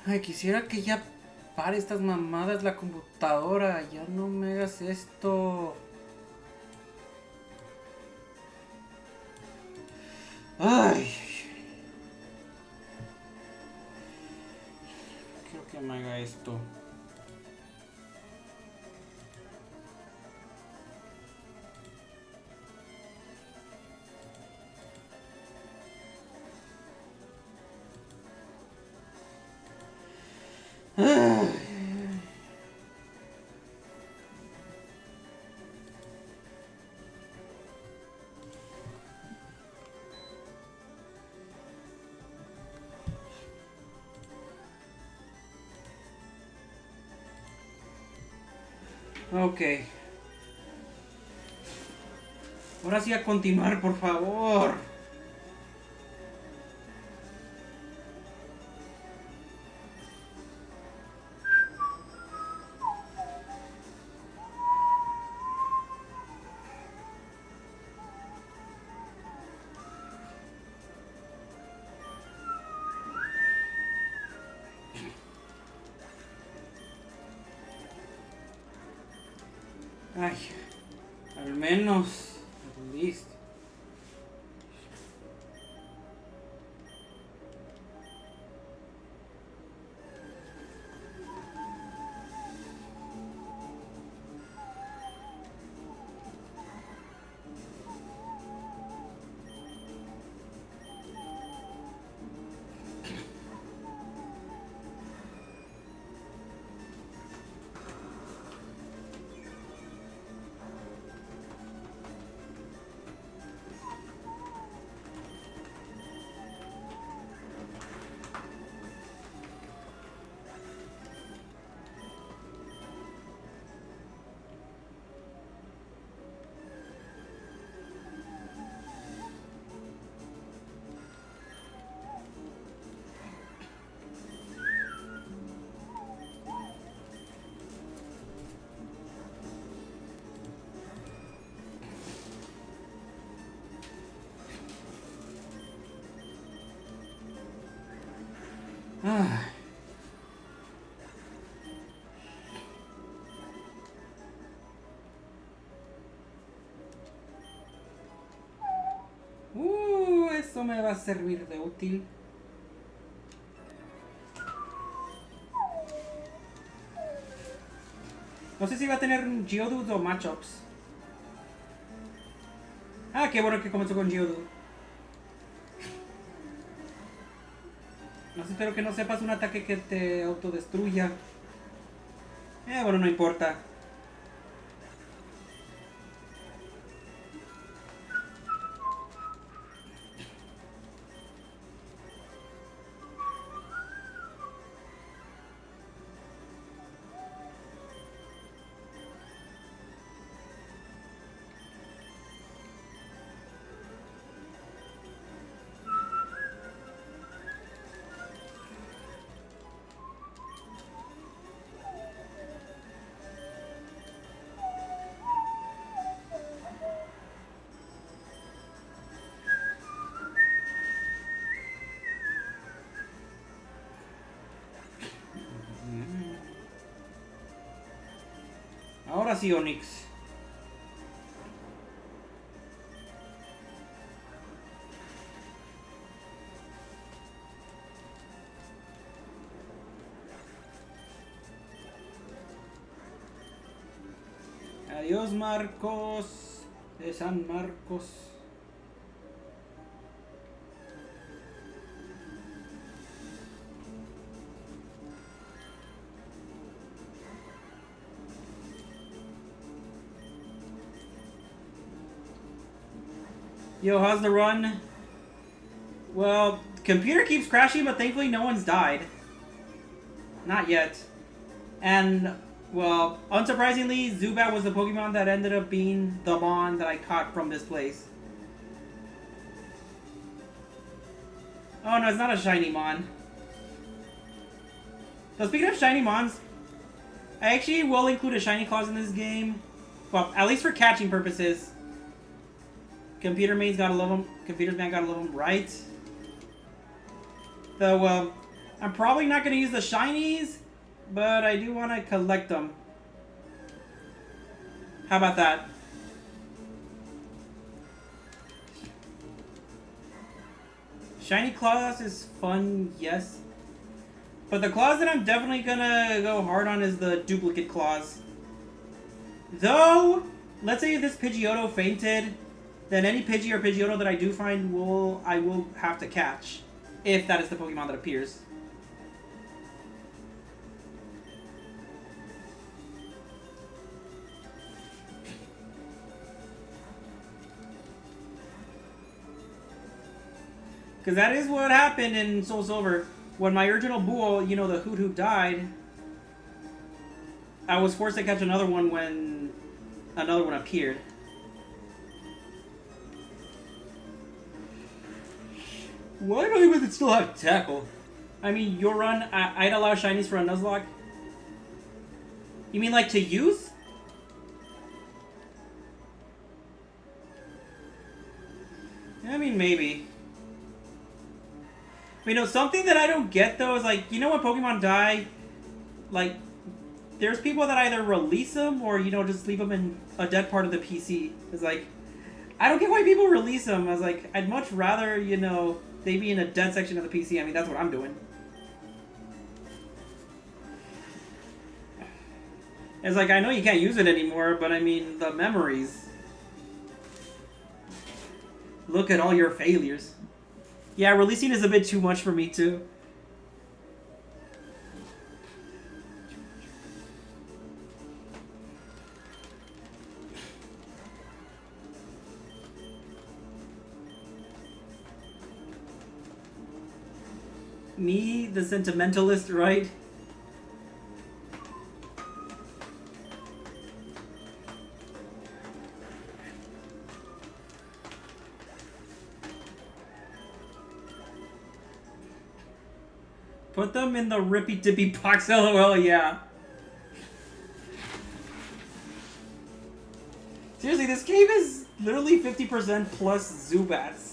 Ay, quisiera que ya pare estas mamadas la computadora. Ya no me hagas esto. Ay. Quiero que me haga esto. Ok. Ahora sí a continuar, por favor. Ay, al menos. Listo. Ah. Eso me va a servir de útil. No sé si va a tener Geodude o matchups. Ah, qué bueno que comenzó con Geodude. No sé, espero que no sepas un ataque que te autodestruya. Bueno, no importa. Ahora sí, Onix. Adiós, Marcos. De San Marcos. Yo, how's the run? Well, computer keeps crashing, but thankfully no one's died. Not yet. And, well, unsurprisingly, Zubat was the Pokemon that ended up being the Mon that I caught from this place. Oh no, it's not a shiny Mon. So speaking of shiny Mons, I actually will include a shiny clause in this game. Well, at least for catching purposes. Computer mains gotta love them. Computer's man gotta love them, right? Though, I'm probably not going to use the shinies, but I do want to collect them. How about that? Shiny claws is fun, yes. But the claws that I'm definitely gonna go hard on is the duplicate claws. Though, let's say if this Pidgeotto fainted, then any Pidgey or Pidgeotto that I do find I will have to catch. If that is the Pokemon that appears. Because that is what happened in SoulSilver. When my original Bull, you know, the Hoot died, I was forced to catch another one when another one appeared. Why do I even still have Tackle? I mean, your run, I'd allow shinies for a Nuzlocke. You mean like to use? I mean, maybe. But, you know, something that I don't get, though, is, like, you know when Pokemon die, like, there's people that either release them or, you know, just leave them in a dead part of the PC. It's like, I don't get why people release them. I was like, I'd much rather, you know, they be in a dead section of the PC. I mean, that's what I'm doing. It's like, I know you can't use it anymore, but, I mean, the memories. Look at all your failures. Yeah, releasing is a bit too much for me, too. Me, the sentimentalist, right? Put them in the rippy dippy box, lol, yeah. Seriously, this cave is literally 50% plus Zubats.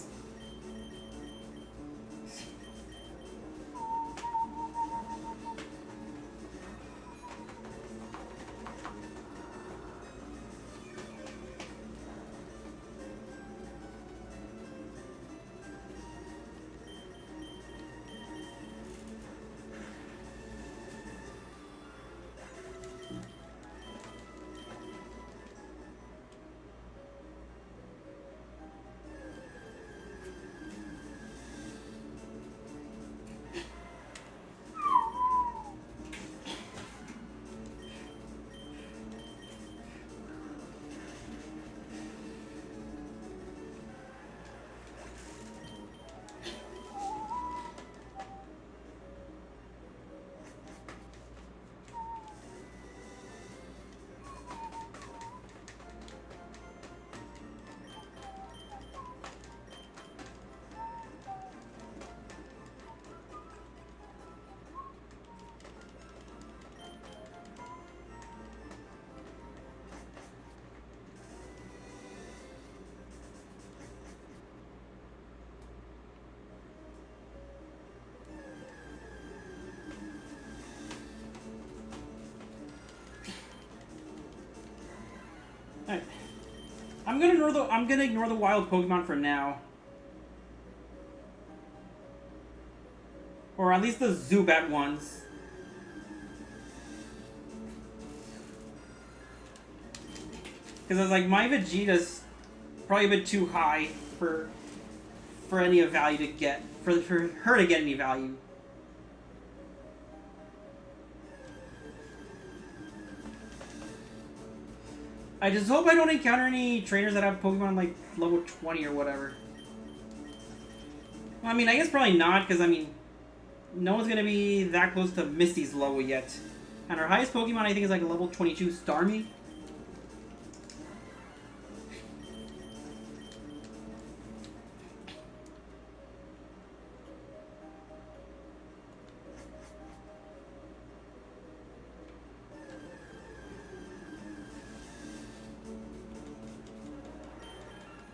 Alright. I'm gonna ignore the wild Pokemon for now. Or at least the Zubat ones. Because I was like, my Vegeta's probably a bit too high for any of value to get. For her to get any value. I just hope I don't encounter any trainers that have Pokemon like level 20 or whatever. Well, I mean, I guess probably not, because I mean, no one's gonna be that close to Misty's level yet. And our highest Pokemon, I think, is like a level 22 Starmie.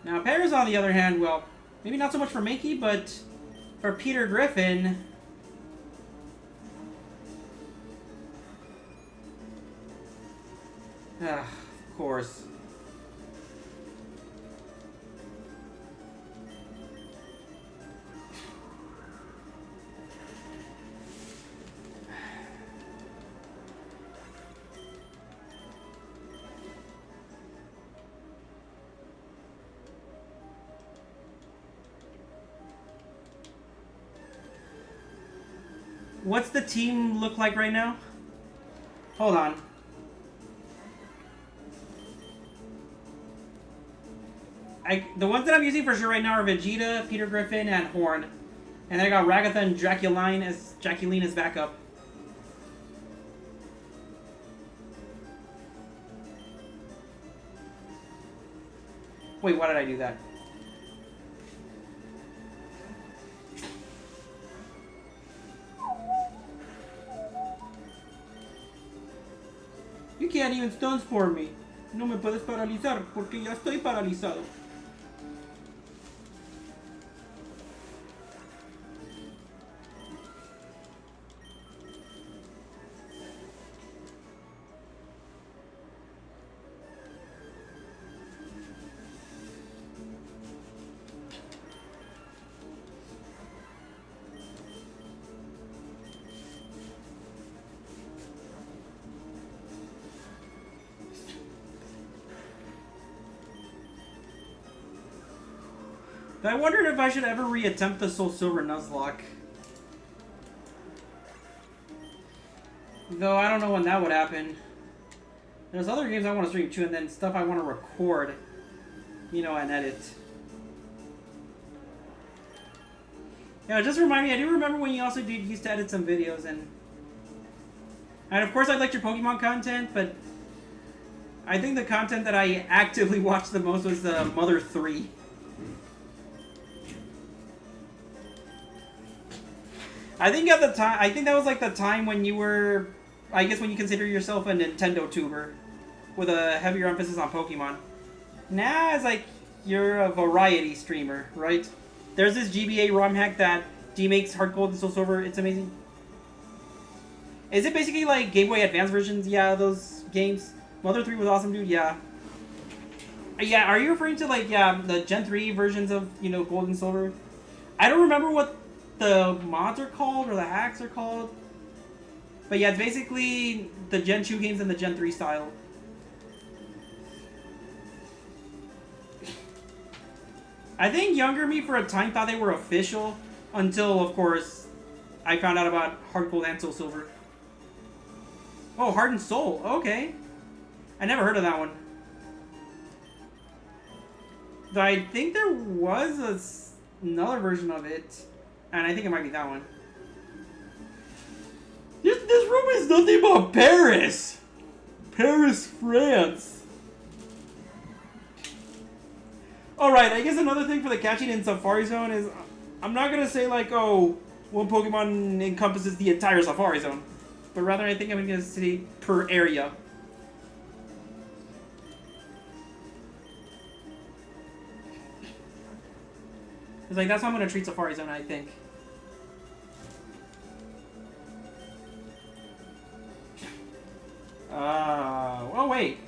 Now, Pears, on the other hand, well, maybe not so much for Mankey, but for Peter Griffin, Of course. What's the team look like right now? Hold on. The ones that I'm using for sure right now are Vegeta, Peter Griffin, and Horn. And then I got Ragatha and Jacqueline as backup. Wait, why did I do that? You can't even stun for me. No me puedes paralizar porque ya estoy paralizado. I wondered if I should ever reattempt the SoulSilver Nuzlocke. Though I don't know when that would happen. There's other games I want to stream too, and then stuff I want to record, you know, and edit. Yeah, just remind me, I do remember when you also used to edit some videos, and of course I liked your Pokemon content, but I think the content that I actively watched the most was the Mother 3. I think at the time, I think that was like the time when you were, I guess when you consider yourself a Nintendo tuber, with a heavier emphasis on Pokemon. Now it's like you're a variety streamer, right? There's this GBA ROM hack that demakes Heart Gold and SoulSilver. It's amazing. Is it basically like Game Boy Advance versions? Yeah, those games. Mother 3 was awesome, dude. Yeah. Yeah, are you referring to like, yeah, the Gen 3 versions of, you know, Gold and Silver? I don't remember what the mods are called or the hacks are called, but yeah, it's basically the Gen 2 games in the Gen 3 style. I think younger me for a time thought they were official until, of course, I found out about Heart Gold and SoulSilver. Oh, Heart and Soul. Okay, I never heard of that one. Though I think there was another version of it. And I think it might be that one. This room is nothing but Paris! Paris, France. Alright, I guess another thing for the catching in Safari Zone is, I'm not going to say like, oh, one Pokemon encompasses the entire Safari Zone. But rather, I think I'm going to say per area. It's like, that's how I'm going to treat Safari Zone, I think. Oh, wait.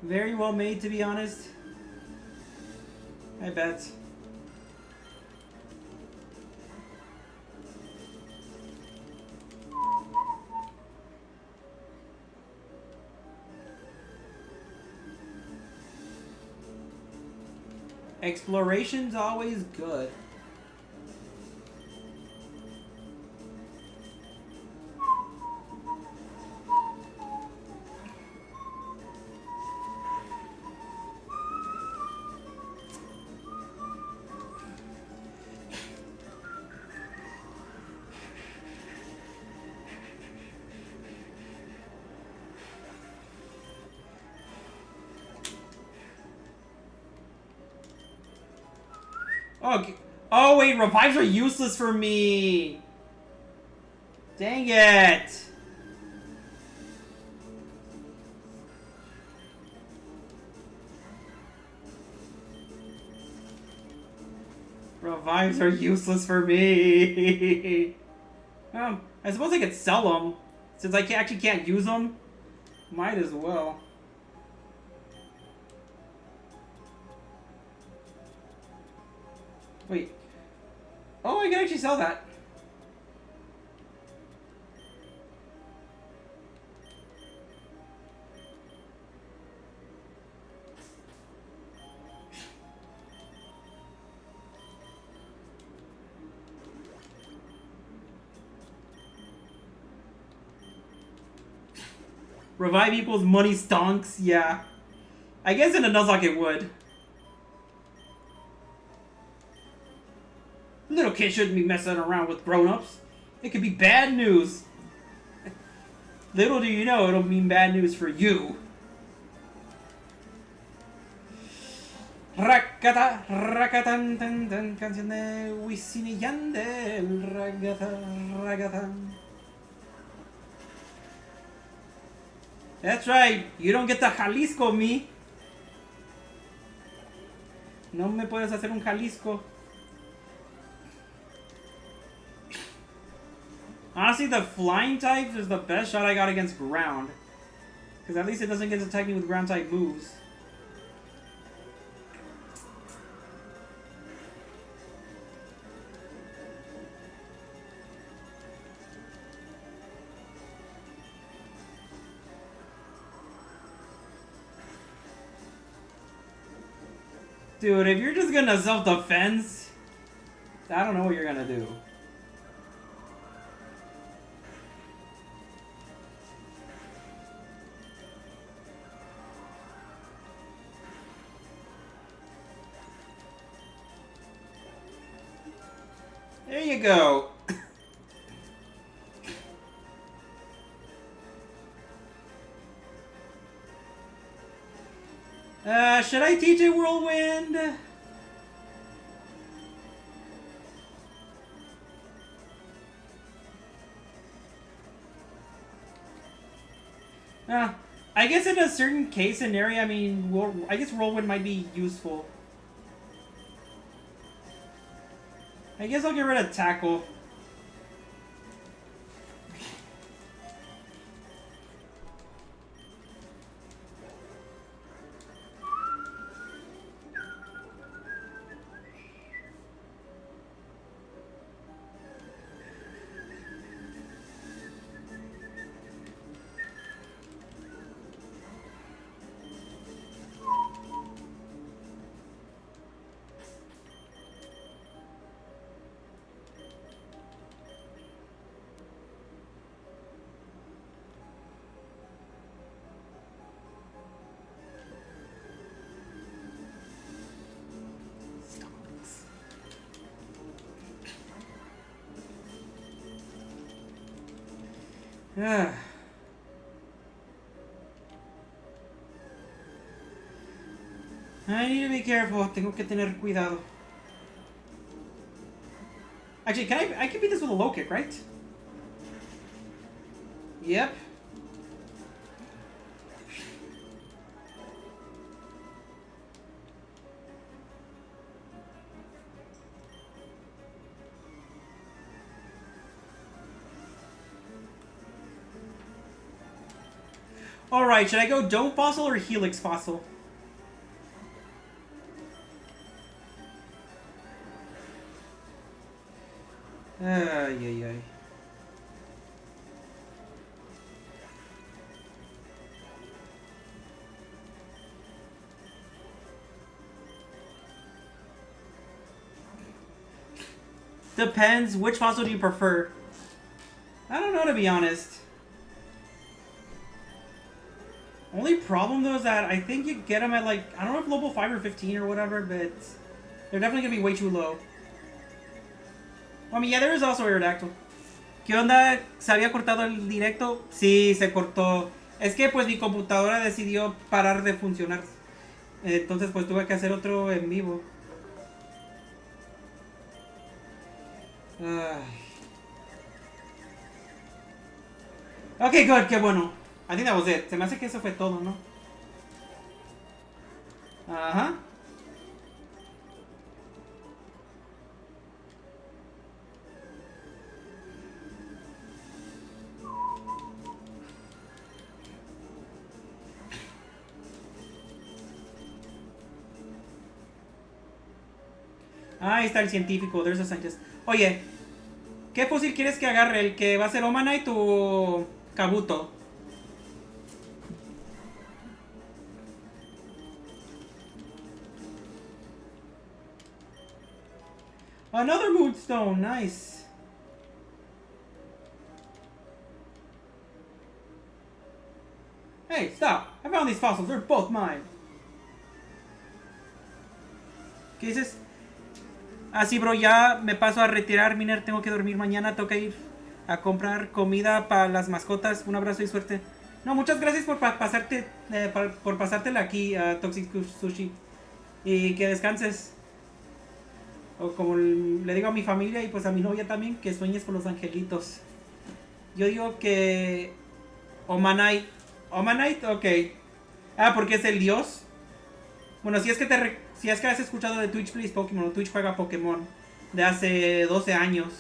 Very well made, to be honest. I bet. Exploration's always good. Oh, wait, revives are useless for me. Dang it! Revives are useless for me. I suppose I could sell them. Since I actually can't use them, might as well. Wait. Oh, I can actually sell that. Revive equals money stonks? Yeah. I guess in a Nuzlocke it would. Little kids shouldn't be messing around with grown-ups. It could be bad news. Little do you know it'll mean bad news for you. Rakata, rakatan, tan, tan, canción de Wisin y Yandel. Ragata, ragatan. That's right, you don't get to Jalisco me. No me puedes hacer un Jalisco. Honestly, the flying types is the best shot I got against ground. Because at least it doesn't get to attack me with ground type moves. Dude, if you're just gonna self-defense, I don't know what you're gonna do. There you go. Should I teach a whirlwind? I guess in a certain case scenario, I mean, I guess whirlwind might be useful. I guess I'll get rid of tackle. I need to be careful. Tengo que tener cuidado. Actually, I can beat this with a low kick, right? Yep. Alright, should I go Dome Fossil or Helix Fossil? Yeah. Depends. Which fossil do you prefer? I don't know, to be honest. Only problem though is that I think you get them at like, I don't know if level 5 or 15 or whatever, but they're definitely gonna be way too low. I mean, yeah, there is also Aerodactyl. ¿Qué onda? ¿Se había cortado el directo? Sí, se cortó. Es que pues mi computadora decidió parar de funcionar. Entonces pues tuve que hacer otro en vivo. Ay. Okay, good, qué bueno. I think that was it. Se me hace que eso fue todo, ¿no? Ajá. Ahí está el científico. There's a scientist. Oye, ¿qué fósil quieres que agarre? ¿El que va a ser Omanite o Kabuto? Another moonstone, nice. Hey, stop. I found these fossils. They're both mine. ¿Qué dices? Ah, sí, bro, ya me paso a retirar, Miner. Tengo que dormir mañana. Tengo que ir a comprar comida para las mascotas. Un abrazo y suerte. No, muchas gracias por por pasártela aquí a Toxic Sushi. Y que descanses. O como le digo a mi familia y pues a mi novia también, que sueñes con los angelitos. Yo digo que... Omanite. ¿Omanite? Ok. Ah, porque es el dios. Bueno, si es que has escuchado de Twitch Plays Pokémon o Twitch juega Pokémon de hace 12 años.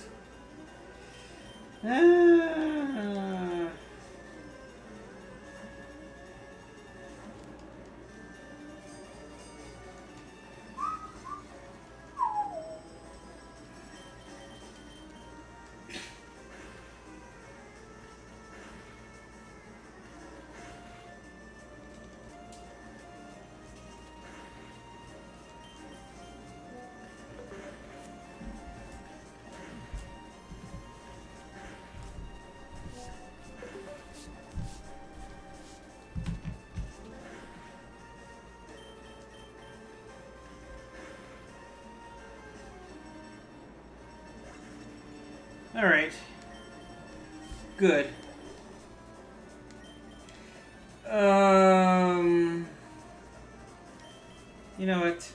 Ah. Alright. Good. You know what?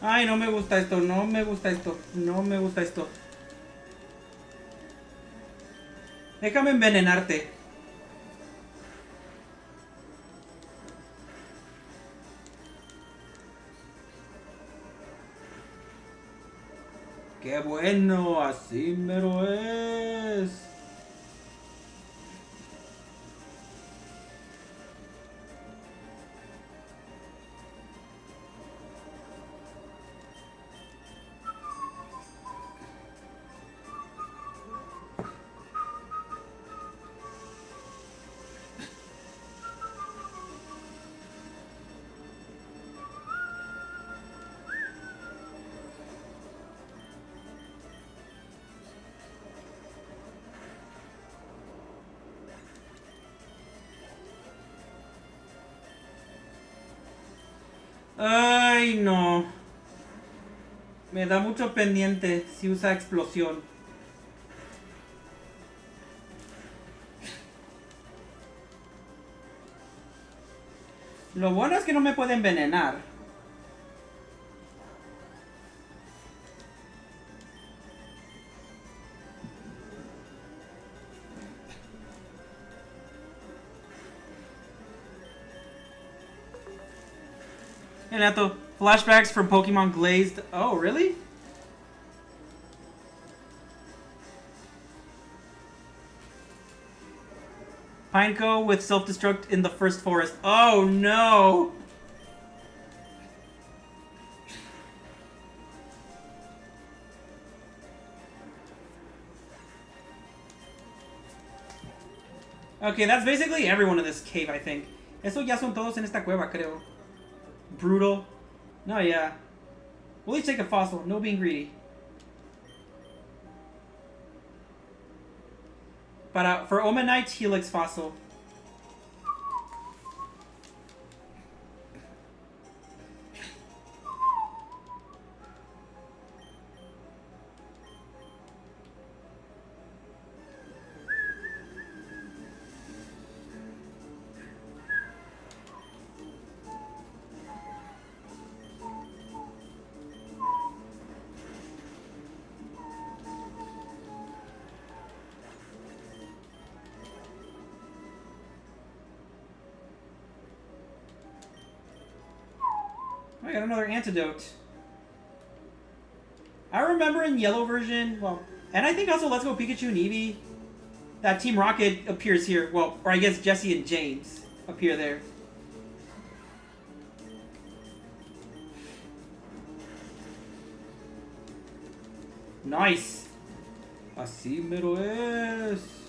Ay, no me gusta esto, no me gusta esto, no me gusta esto. Déjame envenenarte. Qué bueno, así mero es. Ay, no. Me da mucho pendiente si usa explosión. Lo bueno es que no me puede envenenar. Renato, flashbacks from Pokémon Glazed. Oh, really? Pineco with self-destruct in the first forest. Oh, no! Okay, that's basically everyone in this cave, I think. Eso ya son todos en esta cueva, creo. Brutal. No, yeah. We'll each take a fossil. No being greedy. For Omanite, Helix fossil. I got another antidote. I remember in yellow version, well, and I think also Let's Go Pikachu and Eevee, that Team Rocket appears here. Well, or I guess Jesse and James appear there. Nice. Así mero es.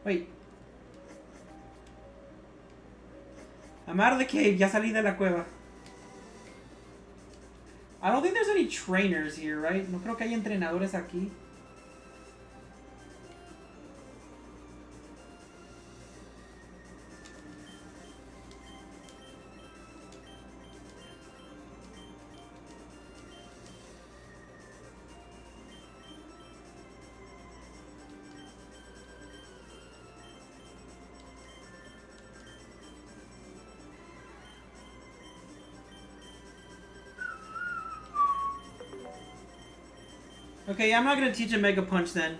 Wait. I'm out of the cave. Ya salí de la cueva. I don't think there's any trainers here, right? No creo que haya entrenadores aquí. Okay, I'm not gonna teach a Mega Punch then.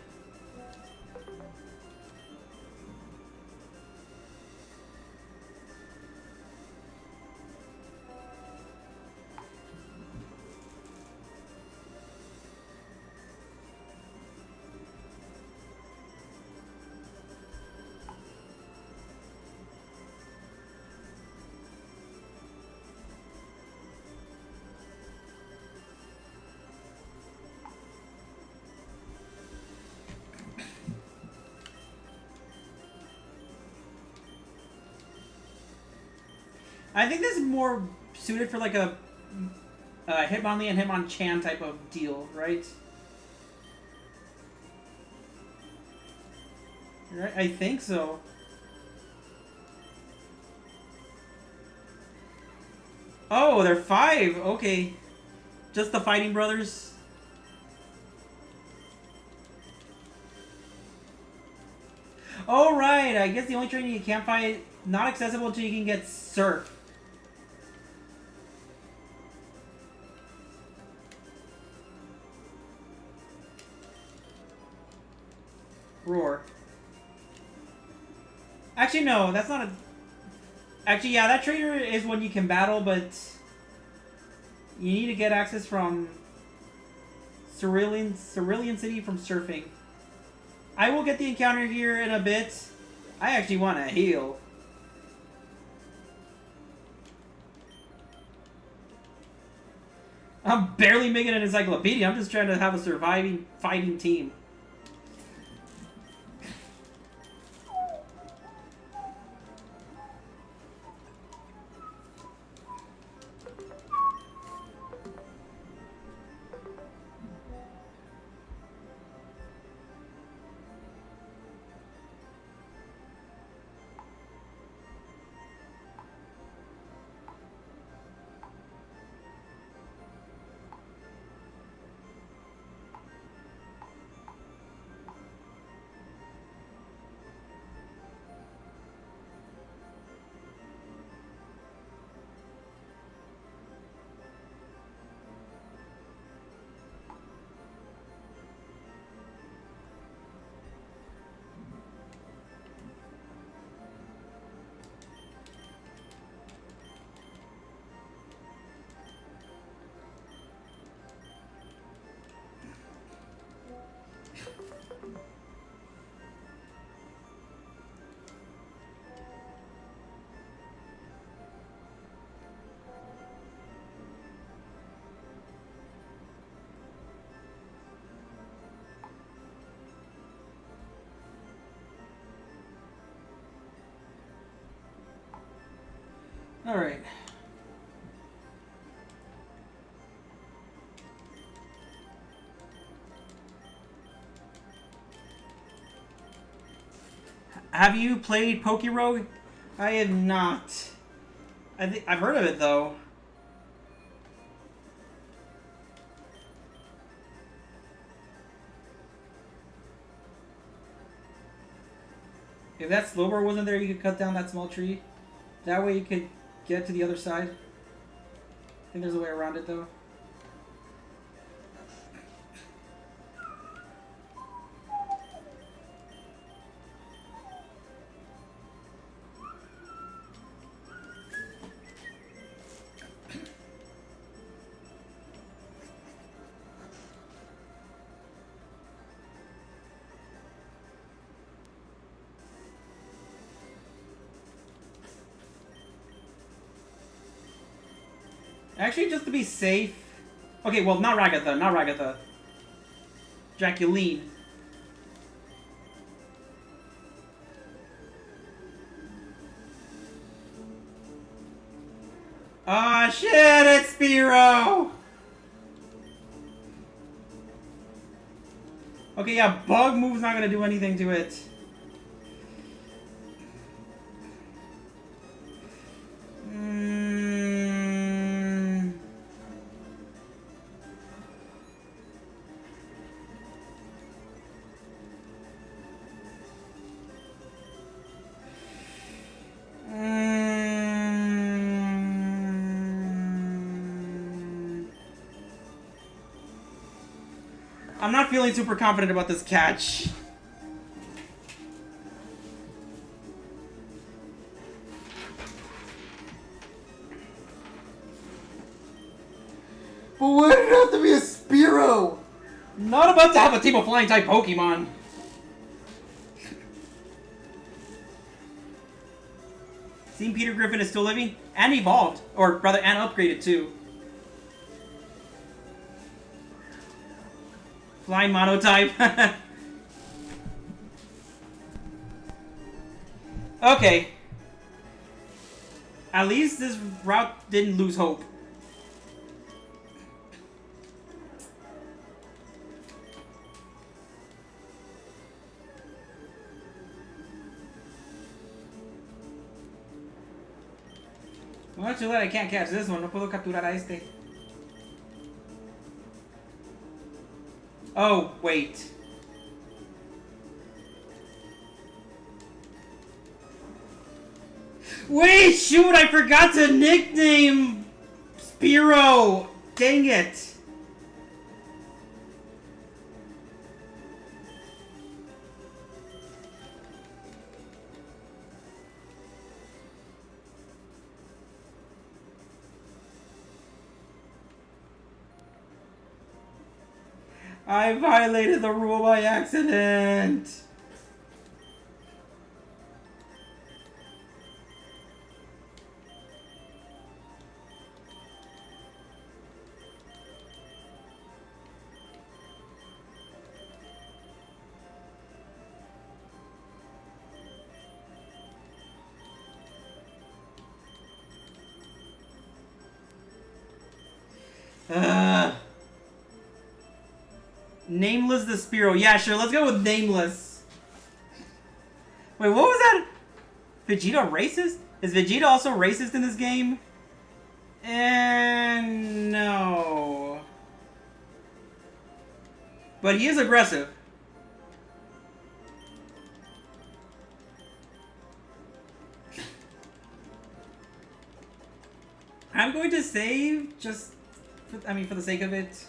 I think this is more suited for like a Hitmonlee and Hitmonchan type of deal, right? Right, I think so. Oh, they're 5. Okay, just the Fighting Brothers. Oh right, I guess the only training you can't fight, not accessible until you can get Surf. Roar. Actually, no, that's not a... Actually, yeah, that trainer is one you can battle, but you need to get access from Cerulean City from surfing. I will get the encounter here in a bit. I actually want to heal. I'm barely making an encyclopedia. I'm just trying to have a surviving fighting team. All right. Have you played Pokérogue? I have not. I've heard of it though. If that Slowbro wasn't there, you could cut down that small tree. That way you could get to the other side. I think there's a way around it, though. Actually, just to be safe... Okay, well, not Ragatha, not Ragatha. Jacqueline. Ah, shit, it's Spiro! Okay, yeah, Bug Move's not gonna do anything to it. I'm not feeling super confident about this catch. But why did it have to be a Spiro? Not about to have a team of flying type Pokemon. Seeing Peter Griffin is still living and evolved, or rather, and upgraded too. Flying monotype. Okay. At least this route didn't lose hope. Well, too late, I can't catch this one. No puedo capturar a este. Oh, wait. Wait, shoot, I forgot to nickname Spiro. Dang it. I violated the rule by accident! Nameless the Spiro. Yeah, sure. Let's go with Nameless. Wait, what was that? Vegeta racist? Is Vegeta also racist in this game? And no. But he is aggressive. I'm going to save just, for the sake of it.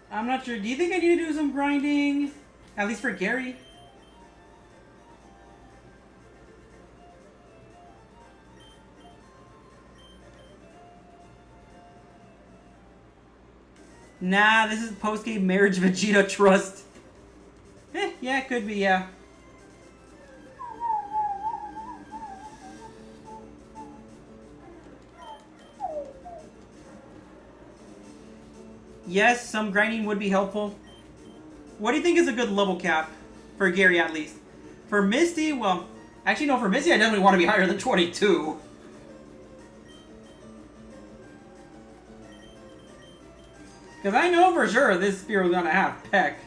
I'm not sure. Do you think I need to do some grinding? At least for Gary? Nah, this is post-game marriage Vegeta trust. Yeah, it could be, yeah. Yes, some grinding would be helpful. What do you think is a good level cap? For Gary, at least. For Misty, well... Actually, no, for Misty, I definitely want to be higher than 22. Because I know for sure this Spear's gonna have Peck.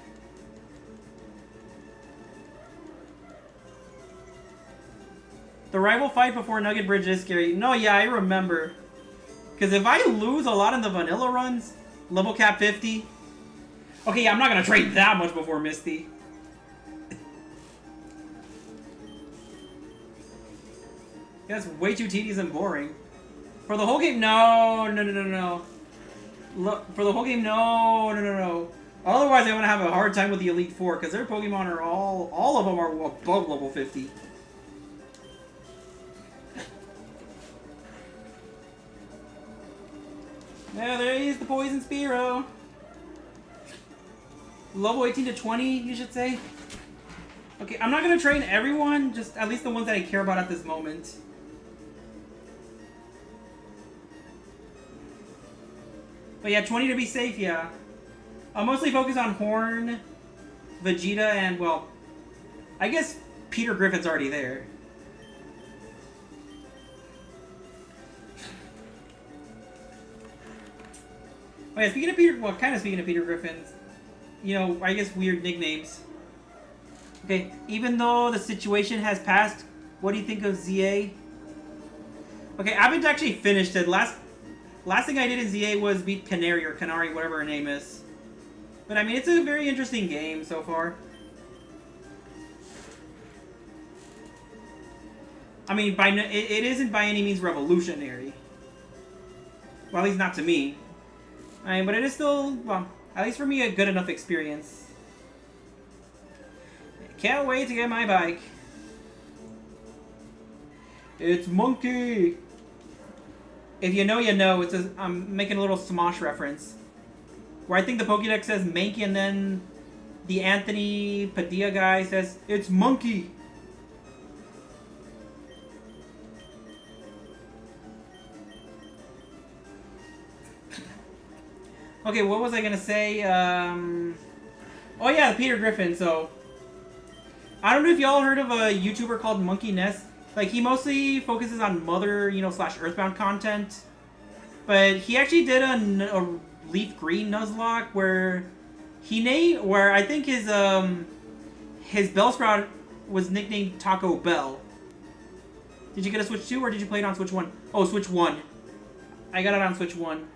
The rival fight before Nugget Bridge is scary. No, yeah, I remember. Because if I lose a lot in the vanilla runs, level cap 50. Okay, yeah, I'm not going to trade that much before Misty. That's way too tedious and boring. For the whole game, no. Look, for the whole game, no. Otherwise, I'm going to have a hard time with the Elite Four, because their Pokemon are all of them are above level 50. Yeah, there is the Poison Spearow. Level 18 to 20, you should say. Okay, I'm not going to train everyone, just at least the ones that I care about at this moment. But yeah, 20 to be safe, yeah. I'll mostly focus on Horn, Vegeta, and, well, I guess Peter Griffin's already there. Oh yeah, speaking of Peter, well, kind of speaking of Peter Griffin's, you know, I guess weird nicknames. Okay, even though the situation has passed, what do you think of ZA? Okay, I haven't actually finished it. Last thing I did in ZA was beat Canary, or Canary, whatever her name is. But I mean, it's a very interesting game so far. I mean, it isn't by any means revolutionary. Well, at least not to me. I mean, but it is still, well, at least for me, a good enough experience. Can't wait to get my bike. It's Monkey! If you know, you know. It's I'm making a little Smosh reference. Where I think the Pokédex says Mankey, and then the Anthony Padilla guy says, it's Monkey! Okay, what was I gonna say? Oh yeah, Peter Griffin, so... I don't know if y'all heard of a YouTuber called Monkey Nest. Like, he mostly focuses on Mother, you know, / Earthbound content. But he actually did a Leaf Green Nuzlocke where where I think his Bellsprout was nicknamed Taco Bell. Did you get a Switch 2 or did you play it on Switch 1? Oh, Switch 1. I got it on Switch 1.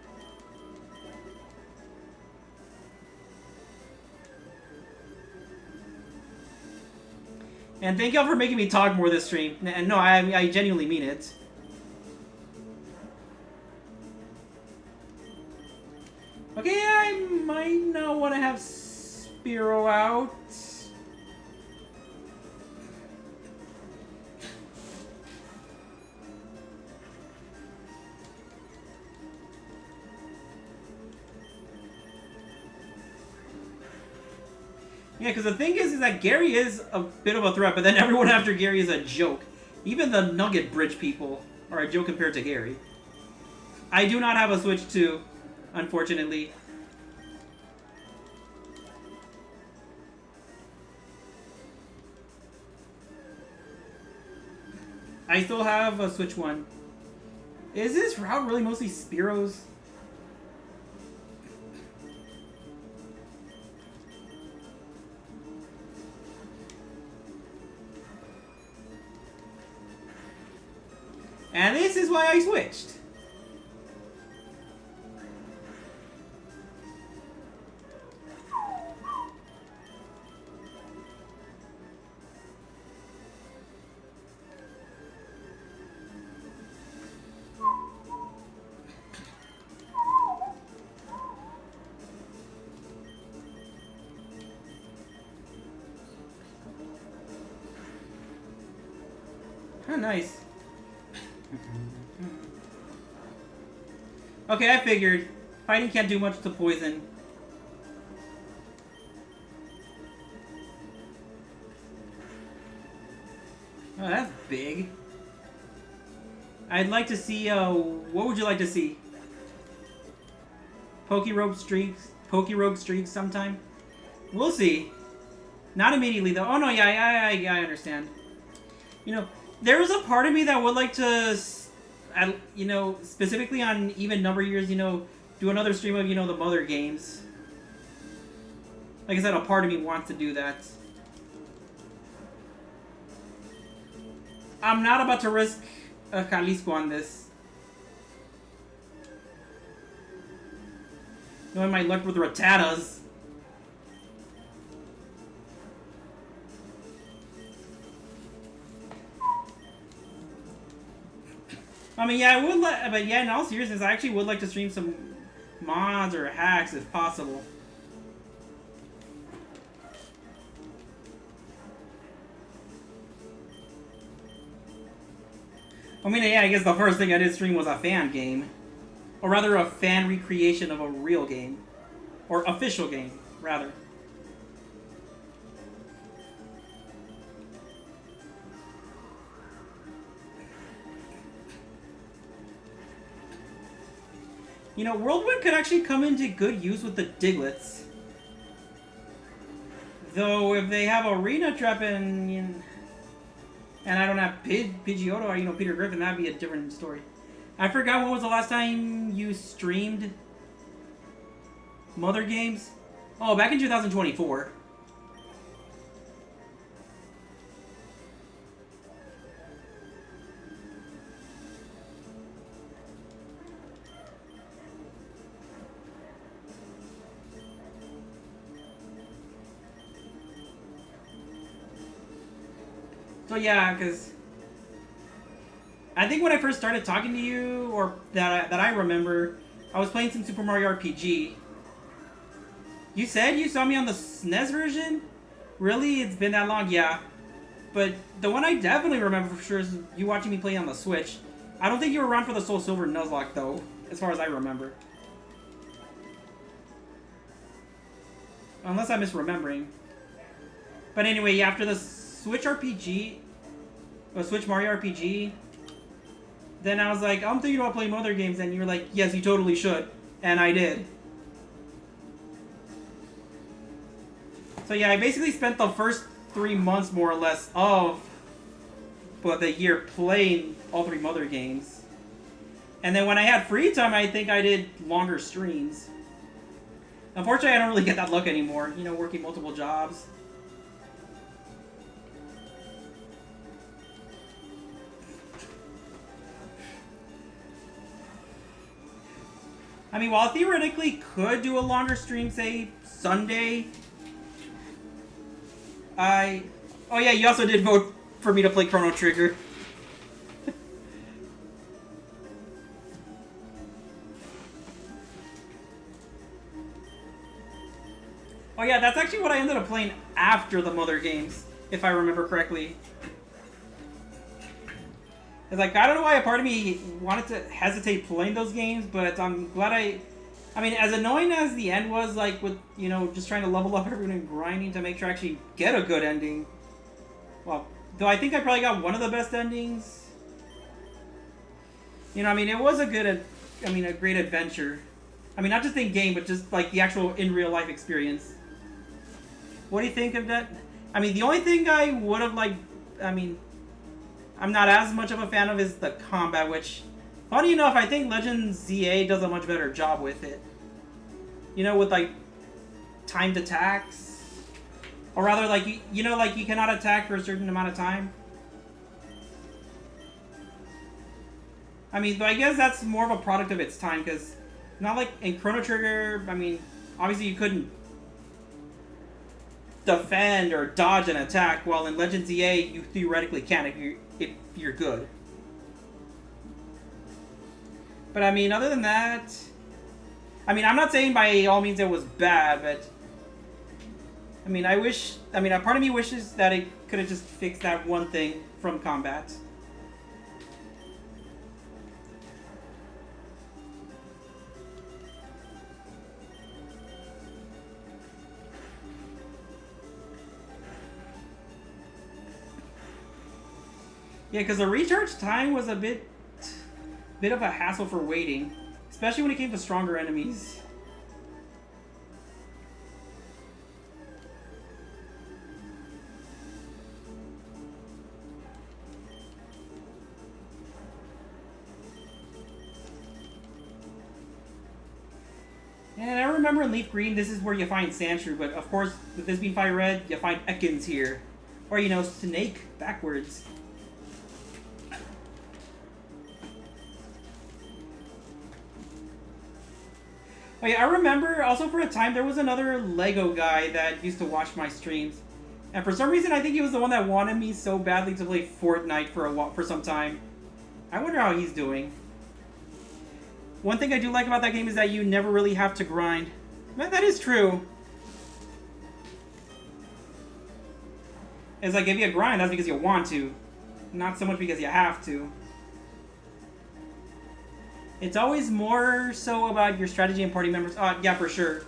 And thank y'all for making me talk more this stream. And no, I genuinely mean it. Okay, I might not want to have Spearow out. Yeah, because the thing is that Gary is a bit of a threat, but then everyone after Gary is a joke. Even the Nugget Bridge people are a joke compared to Gary. I do not have a Switch 2, unfortunately. I still have a Switch 1. Is this route really mostly Spearow's? And this is why I switched. Oh, nice. Okay, I figured. Fighting can't do much to poison. Oh, that's big. I'd like to see, what would you like to see? Pokérogue streaks sometime? We'll see. Not immediately, though. Oh, no, yeah, I understand. You know, there was a part of me that would like to... you know, specifically on even number years, you know, do another stream of, you know, the Mother games. Like I said, a part of me wants to do that. I'm not about to risk a Jalisco on this. Knowing my luck with Rattatas. I mean, yeah, I would but yeah, in all seriousness, I actually would like to stream some mods or hacks if possible. I mean, yeah, I guess the first thing I did stream was a fan game. Or rather, a fan recreation of a real game. Or official game, rather. You know, Whirlwind could actually come into good use with the Digletts. Though, if they have Arena Trap and I don't have Pidgeotto or, Peter Griffin, that'd be a different story. I forgot when was the last time you streamed Mother Games? Oh, back in 2024. So yeah, because I think when I first started talking to you, or that I remember, I was playing some Super Mario RPG. You said you saw me on the SNES version? Really? It's been that long? Yeah. But the one I definitely remember for sure is you watching me play on the Switch. I don't think you were around for the SoulSilver Nuzlocke, though, as far as I remember. Unless I'm misremembering. But anyway, after the Switch RPG, or Switch Mario RPG, then I was like, I'm thinking about playing other games, and you're like, yes, you totally should. And I did. So yeah, I basically spent the first 3 months, more or less, of the year playing all 3 Mother games. And then when I had free time, I think I did longer streams. Unfortunately, I don't really get that luck anymore, working multiple jobs. I mean, while I theoretically could do a longer stream, say, Sunday, oh yeah, you also did vote for me to play Chrono Trigger. Oh yeah, that's actually what I ended up playing after the Mother games, if I remember correctly. It's like, I don't know why a part of me wanted to hesitate playing those games, but I'm glad I mean, as annoying as the end was, like, with, just trying to level up everyone and grinding to make sure I actually get a good ending. Well, though I think I probably got one of the best endings. I mean, it was a great adventure. I mean, not just in game, but just, like, the actual in real life experience. What do you think of that? I mean, the only thing I would have, I'm not as much of a fan of is the combat, which, funny enough, I think Legends ZA does a much better job with it. With, like, timed attacks. Or rather, like, you cannot attack for a certain amount of time. I mean, but I guess that's more of a product of its time, because not like in Chrono Trigger, I mean, obviously you couldn't defend or dodge an attack, while in Legends ZA, you theoretically can if you're good. But I mean, other than that, I mean, I'm not saying by all means it was bad, but I mean, a part of me wishes that it could have just fixed that one thing from combat. Yeah, because the recharge time was a bit of a hassle for waiting, especially when it came to stronger enemies. And I remember in Leaf Green, this is where you find Sandshrew, but of course, with this being FireRed, you find Ekans here. Or, Snake backwards. Oh yeah, I remember also for a time there was another Lego guy that used to watch my streams. And for some reason I think he was the one that wanted me so badly to play Fortnite for some time. I wonder how he's doing. One thing I do like about that game is that you never really have to grind. Man, that is true. It's like if you grind, that's because you want to. Not so much because you have to. It's always more so about your strategy and party members. Yeah, for sure.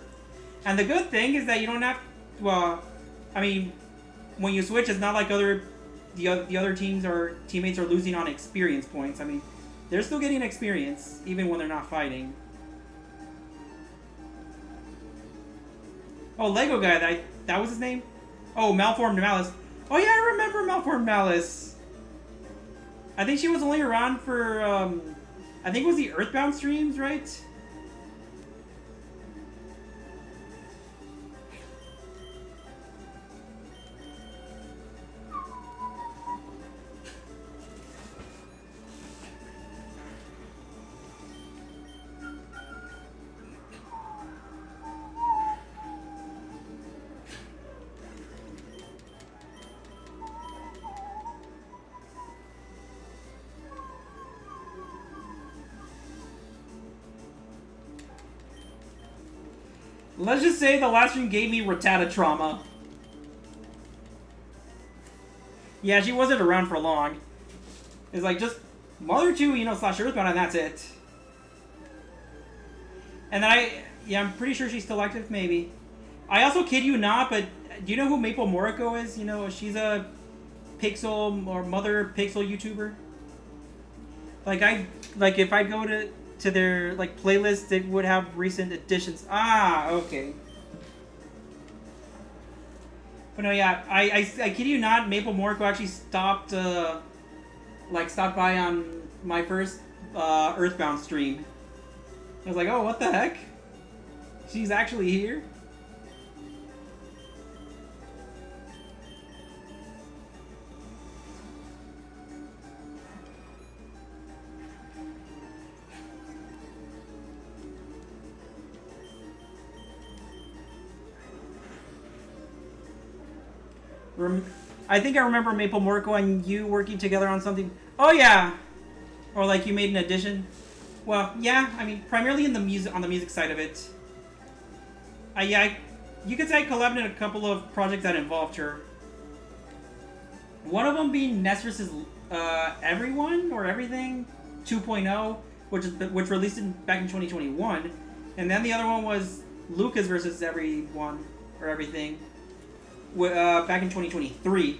And the good thing is that you don't have... Well, I mean, when you switch, it's not like the other teams or teammates are losing on experience points. I mean, they're still getting experience, even when they're not fighting. Oh, Lego guy, that was his name? Oh, Malformed Malice. Oh yeah, I remember Malformed Malice. I think she was only around for, I think it was the Earthbound streams, right? Let's just say the last stream gave me Rattata trauma. Yeah, she wasn't around for long. It's like just Mother 2, you know, slash Earthbound, and that's it. And then yeah, I'm pretty sure she's still active, maybe. I also kid you not, but do you know who Maple Moriko is? You know, she's a Pixel or Mother Pixel YouTuber. Like if I go to their like playlist, it would have recent additions. Ah, okay. But no, yeah, I kid you not, Maple Moriko actually stopped by on my first Earthbound stream. I was like, oh, what the heck? She's actually here? I think I remember Maple Moriko and you working together on something. Oh yeah, or like you made an addition. Well, yeah, I mean primarily in the music on the music side of it. Yeah, you could say I collabed in a couple of projects that involved her. One of them being Nesris's Everyone or Everything 2.0, which released back in 2021, and then the other one was Lucas versus Everyone or Everything. Back in 2023,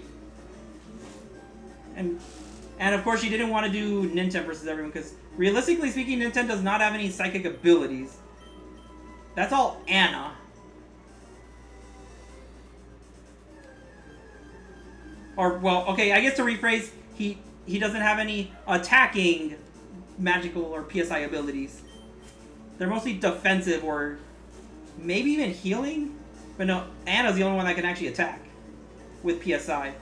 and of course she didn't want to do Nintendo versus Everyone because realistically speaking, Nintendo does not have any psychic abilities. That's all Anna. Or well, okay, I guess to rephrase, he doesn't have any attacking, magical or PSI abilities. They're mostly defensive or maybe even healing. But no, Anna's the only one that can actually attack with PSI.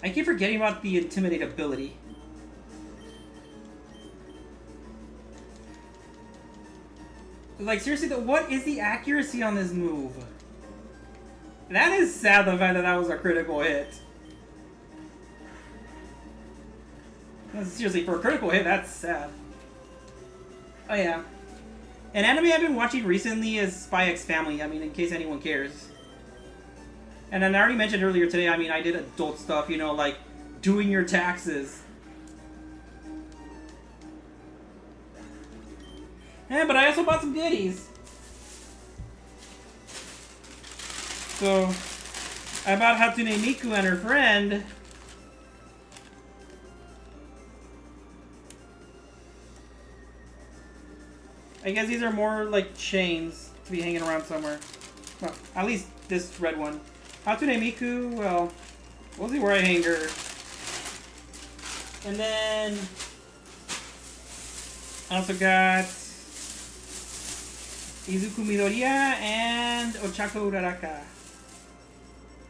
I keep forgetting about the Intimidate ability. Like, seriously, what is the accuracy on this move? That is sad, the fact that that was a critical hit. Seriously, for a critical hit, that's sad. Oh, yeah. An anime I've been watching recently is Spy X Family, I mean, in case anyone cares. And then I already mentioned earlier today, I mean, I did adult stuff, you know, like doing your taxes. Yeah, but I also bought some goodies. So, I bought Hatsune Miku and her friend. I guess these are more like chains to be hanging around somewhere. Well, at least this red one. Hatsune Miku, well, we'll see where I hang her. And then I also got Izuku Midoriya and Ochako Uraraka.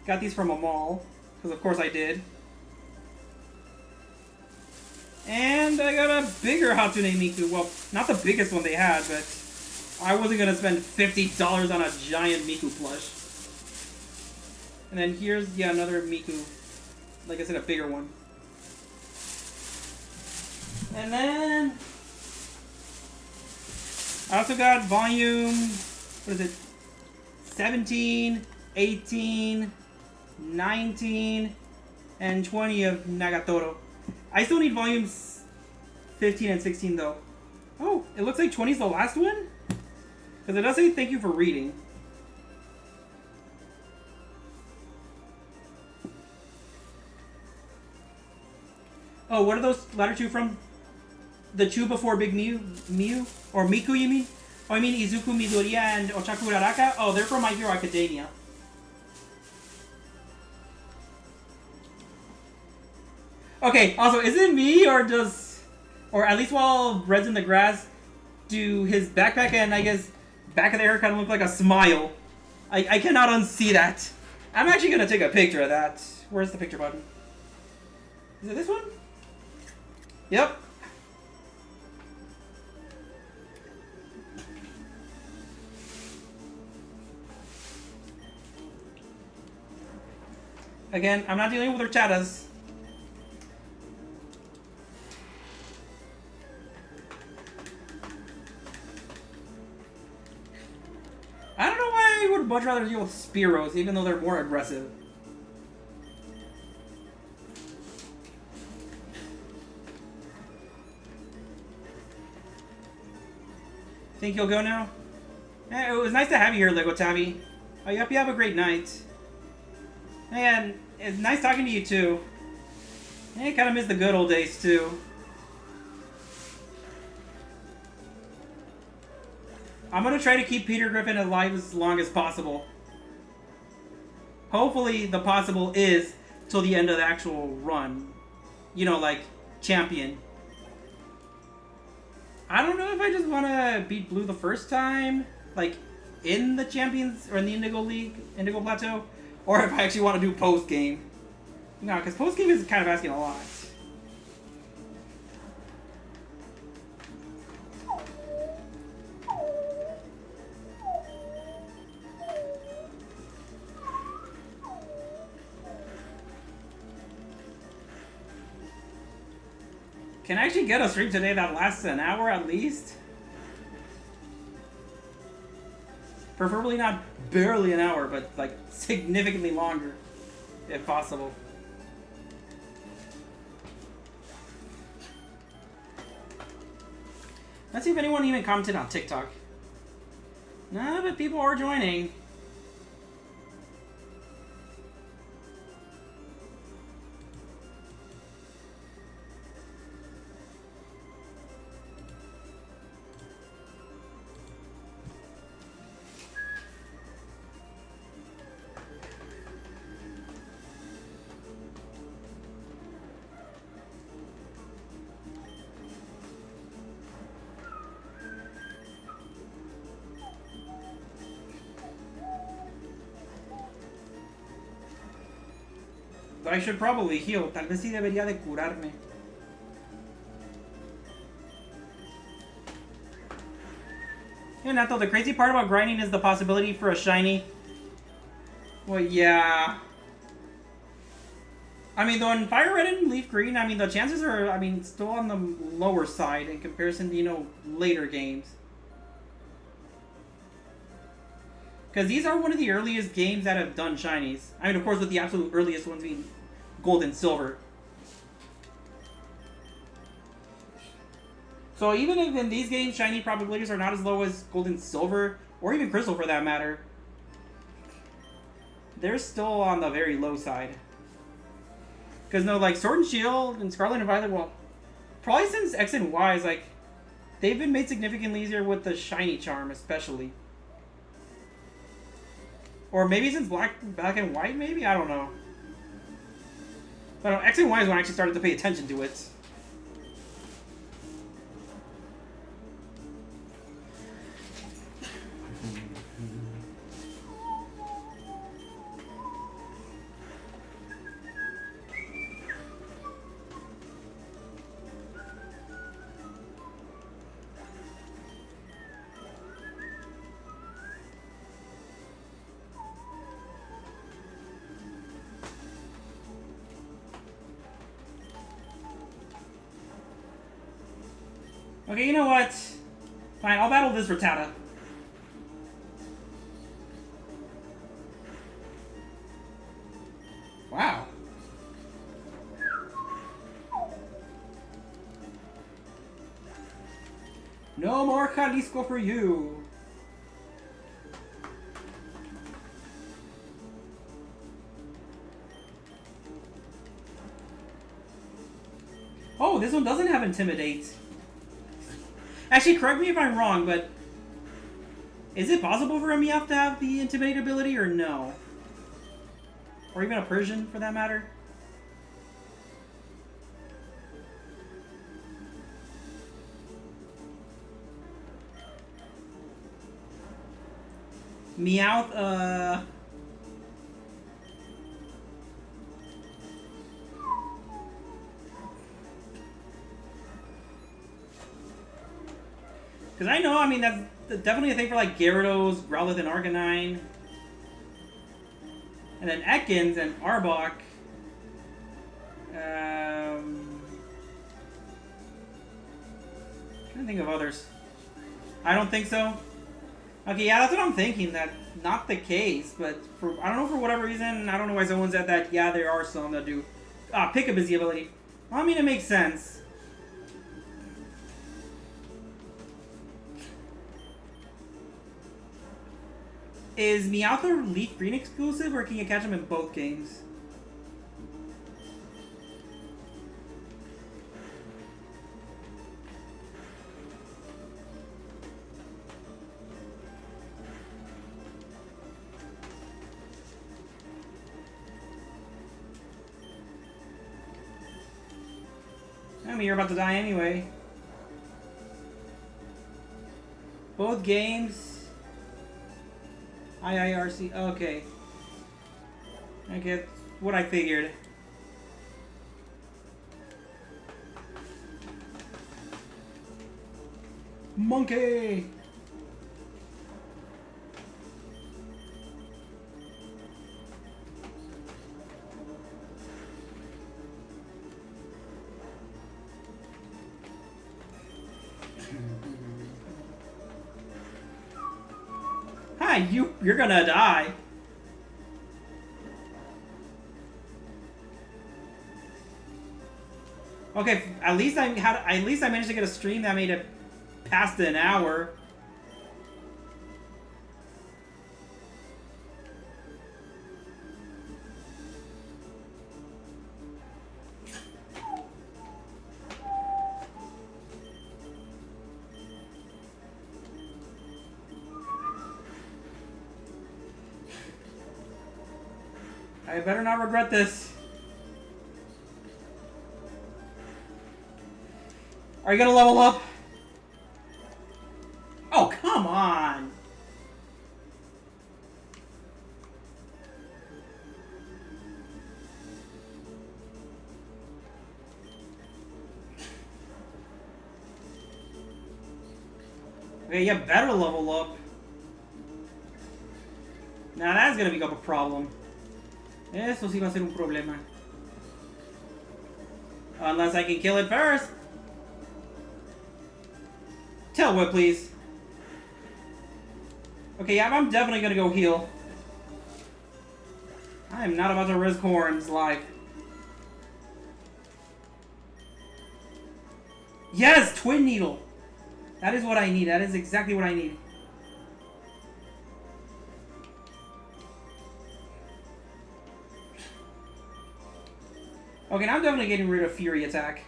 Got these from a mall, because of course I did. And I got a bigger Hatsune Miku. Well, not the biggest one they had, but I wasn't going to spend $50 on a giant Miku plush. And then here's, yeah, another Miku. Like I said, a bigger one. And then I also got volume, what is it? 17, 18, 19, and 20 of Nagatoro. I still need volumes 15 and 16 though. Oh, it looks like 20 is the last one? Because it does say thank you for reading. Oh, what are those latter two from? The two before Big Mew? Or Miku, you mean? Oh, I mean Izuku Midoriya and Ochaku Uraraka? Oh, they're from My Hero Academia. Okay, also, is it me, or does... Or at least while Red's in the grass, do his backpack and, I guess, back of the hair kind of look like a smile? I cannot unsee that. I'm actually going to take a picture of that. Where's the picture button? Is it this one? Yep. Again, I'm not dealing with horchatas. I don't know why I would much rather deal with Spearows, even though they're more aggressive. Think you'll go now? It was nice to have you here, Lego Tabby. I hope you have a great night. And it's nice talking to you too. I kind of miss the good old days too. I'm gonna try to keep Peter Griffin alive as long as possible. Hopefully the possible is till the end of the actual run. You know, like champion. I don't know if I just want to beat Blue the first time, like in the Champions or in the Indigo League, Indigo Plateau, or if I actually want to do post game. No, because post game is kind of asking a lot. Can I actually get a stream today that lasts an hour at least? Preferably not barely an hour, but like significantly longer, if possible. Let's see if anyone even commented on TikTok. No, but people are joining. I should probably heal. Tal vez sí debería de curarme. Yeah, Nato, the crazy part about grinding is the possibility for a shiny. Well, yeah. I mean, though in FireRed and Leaf Green, I mean, the chances are, I mean, still on the lower side in comparison to, you know, later games. Because these are one of the earliest games that have done shinies. I mean, of course, with the absolute earliest ones being Gold and Silver. So even if in these games shiny probabilities are not as low as gold and silver, or even crystal for that matter, they're still on the very low side. Because no, like Sword and Shield and Scarlet and Violet, well, probably since X and Y is like, they've been made significantly easier with the shiny charm, especially. Or maybe since Black and White, maybe? I don't know. But X and Y is when I actually started to pay attention to it. Okay, you know what? Fine, I'll battle this Rattata. Wow. No more Jalisco for you. Oh, this one doesn't have Intimidate. Actually, correct me if I'm wrong, but is it possible for a Meowth to have the Intimidate ability or no? Or even a Persian, for that matter? Meowth, because I know, I mean, that's definitely a thing for, like, Gyarados, Growlithe, and Arcanine. And then Ekans and Arbok. Trying to think of others. I don't think so. Okay, yeah, that's what I'm thinking. That's not the case, but for, I don't know, for whatever reason, I don't know why someone said that. Yeah, there are some that do pick a busy ability. Well, I mean, it makes sense. Is Meowth a Leaf Green exclusive, or can you catch him in both games? I mean, you're about to die anyway. Both games. IIRC, okay. I get what I figured. Monkey! Hi, you're gonna die. Okay, at least I managed to get a stream that made it past an hour. I better not regret this. Are you gonna level up? Oh, come on! Okay, you better level up. Now that's gonna become a problem. Eso sí va a ser un problema. Unless I can kill it first. Tell what, please. Okay, yeah, I'm definitely gonna go heal. I am not about to risk Horns live. Yes, Twin Needle. That is what I need. That is exactly what I need. Okay, now I'm definitely getting rid of Fury Attack.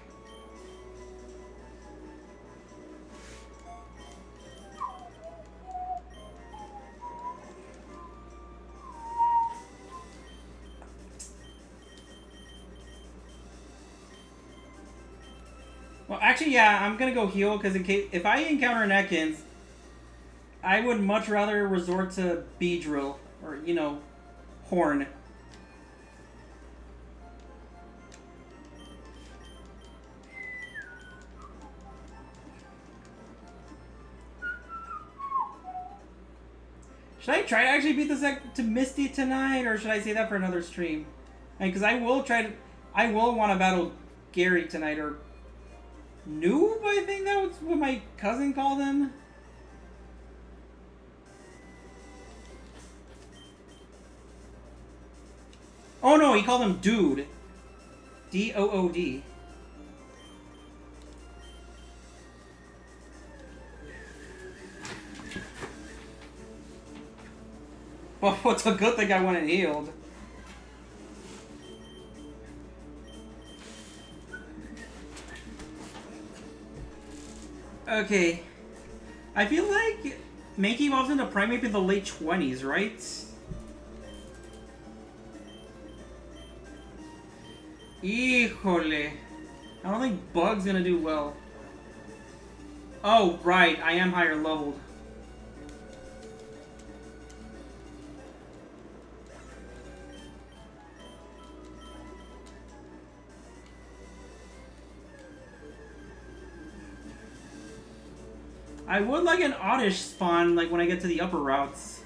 Well, actually, yeah, I'm gonna go heal, because in case if I encounter an Ekans, I would much rather resort to Beedrill, or, you know, Horn. Should I try to actually beat this deck to Misty tonight, or should I say that for another stream? Because I will try to... I will want to battle Gary tonight, or... Noob, I think that was what my cousin called him. Oh no, he called him Dude. D-O-O-D. Well, it's a good thing I went and healed. Okay. I feel like Mankey evolves into Primeape in the late 20s, right? Híjole. I don't think Bug's gonna do well. Oh, right. I am higher leveled. I would like an Oddish spawn, like, when I get to the upper routes.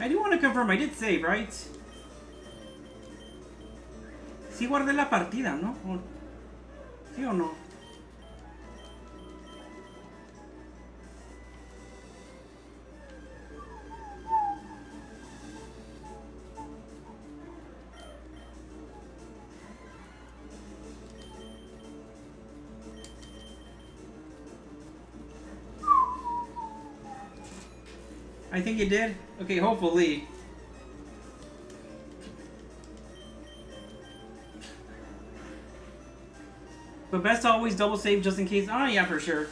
I do want to confirm, I did save, right? Sí guardé la partida, ¿no? ¿Sí o no? I think you did. Okay, hopefully. But best to always double save just in case. Oh, yeah, for sure.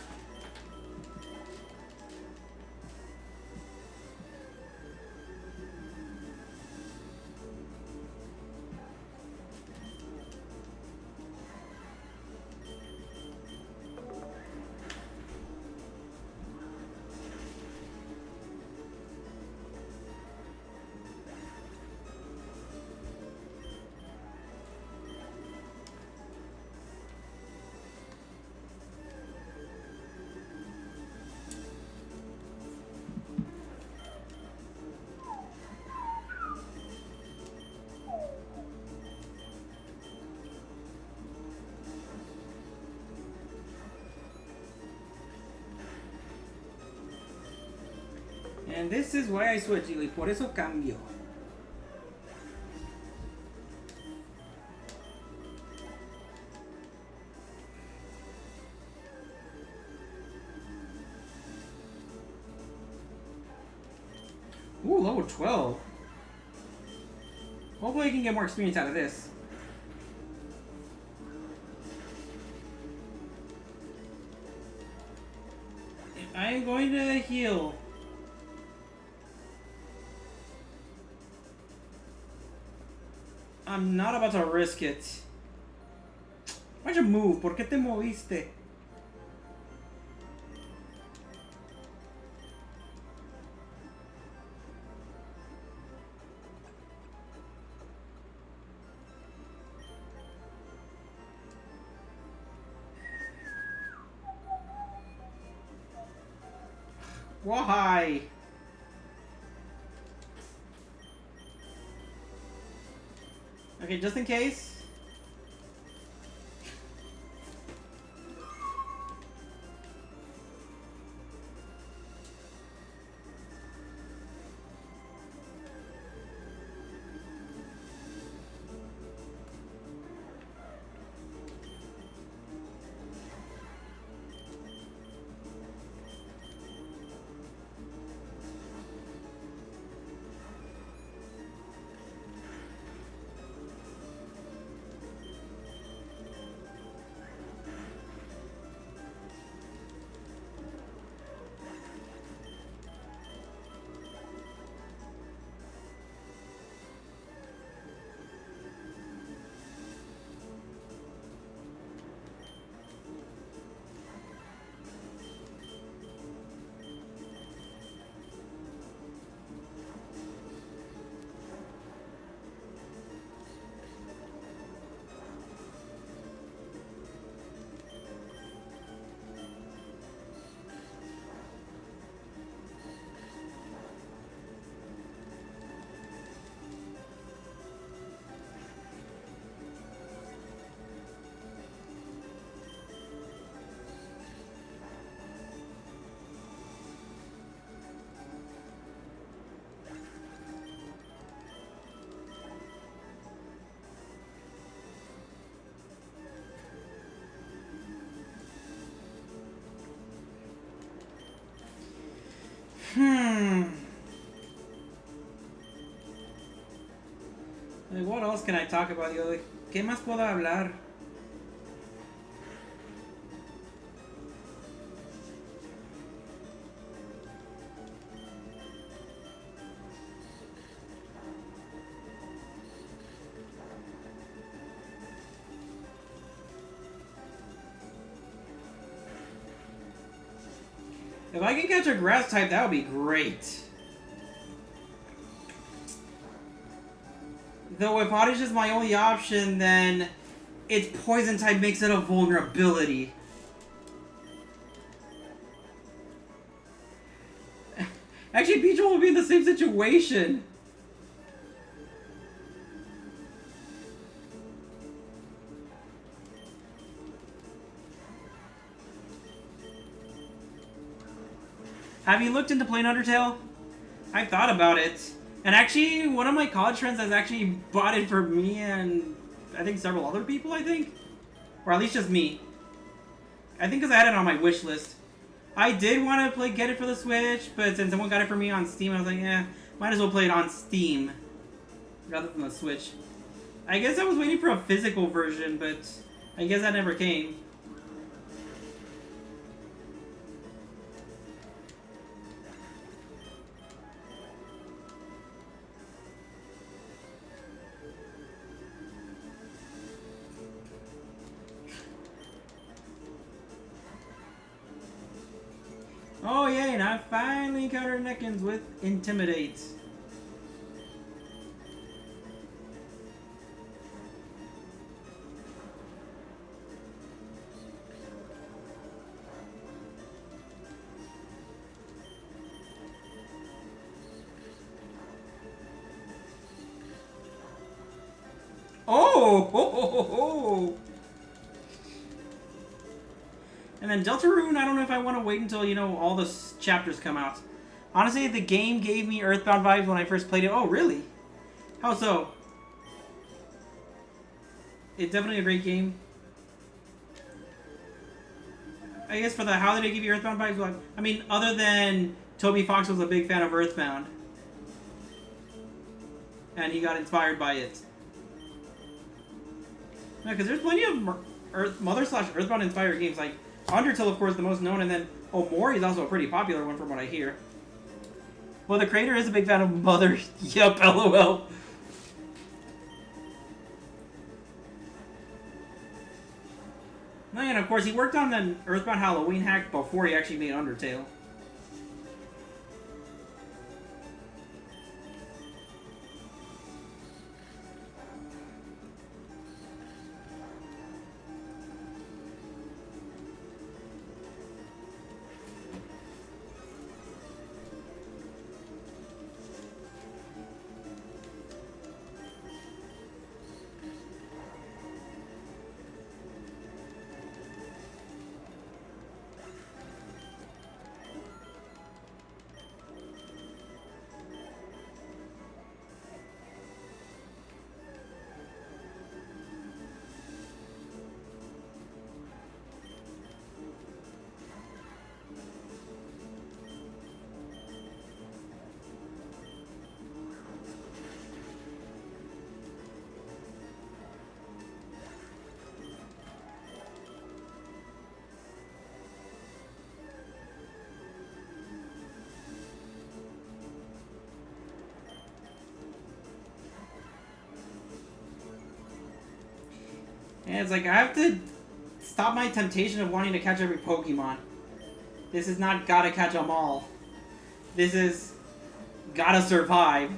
And this is why I switch, y por eso cambio. Ooh, level 12. Hopefully I can get more experience out of this. I'm going to heal. I'm not about to risk it. Why'd you move? ¿Por qué te moviste? Why? Okay, just in case. Like, what else can I talk about? Yo, like, ¿qué más puedo hablar? If I can catch a grass type, that would be great. Though if Oddish is my only option, then its poison type makes it a vulnerability. Actually, Pichu will be in the same situation. Have you looked into playing Undertale? I've thought about it. And actually, one of my college friends has actually bought it for me and I think several other people, I think. Or at least just me. I think because I had it on my wish list. I did want to get it for the Switch, but since someone got it for me on Steam, I was like, eh, might as well play it on Steam rather than the Switch. I guess I was waiting for a physical version, but I guess that never came. Oh yay, and I finally encountered Nekins with Intimidate. Oh! Ho, ho, ho, ho. And then Deltarune, I don't know if I want to wait until, you know, all the chapters come out. Honestly, the game gave me Earthbound vibes when I first played it. Oh, really? How so? It's definitely a great game. I guess for the how did it give you Earthbound vibes? Well, I mean, other than Toby Fox was a big fan of Earthbound. And he got inspired by it. Yeah, because there's plenty of Mother/Earthbound inspired games. Like, Undertale, of course, the most known, and then Omori is also a pretty popular one from what I hear. Well, the creator is a big fan of Mother. Yep, LOL. And of course, he worked on an Earthbound Halloween hack before he actually made Undertale. And it's like, I have to stop my temptation of wanting to catch every Pokemon. This is not gotta catch them all. This is gotta survive.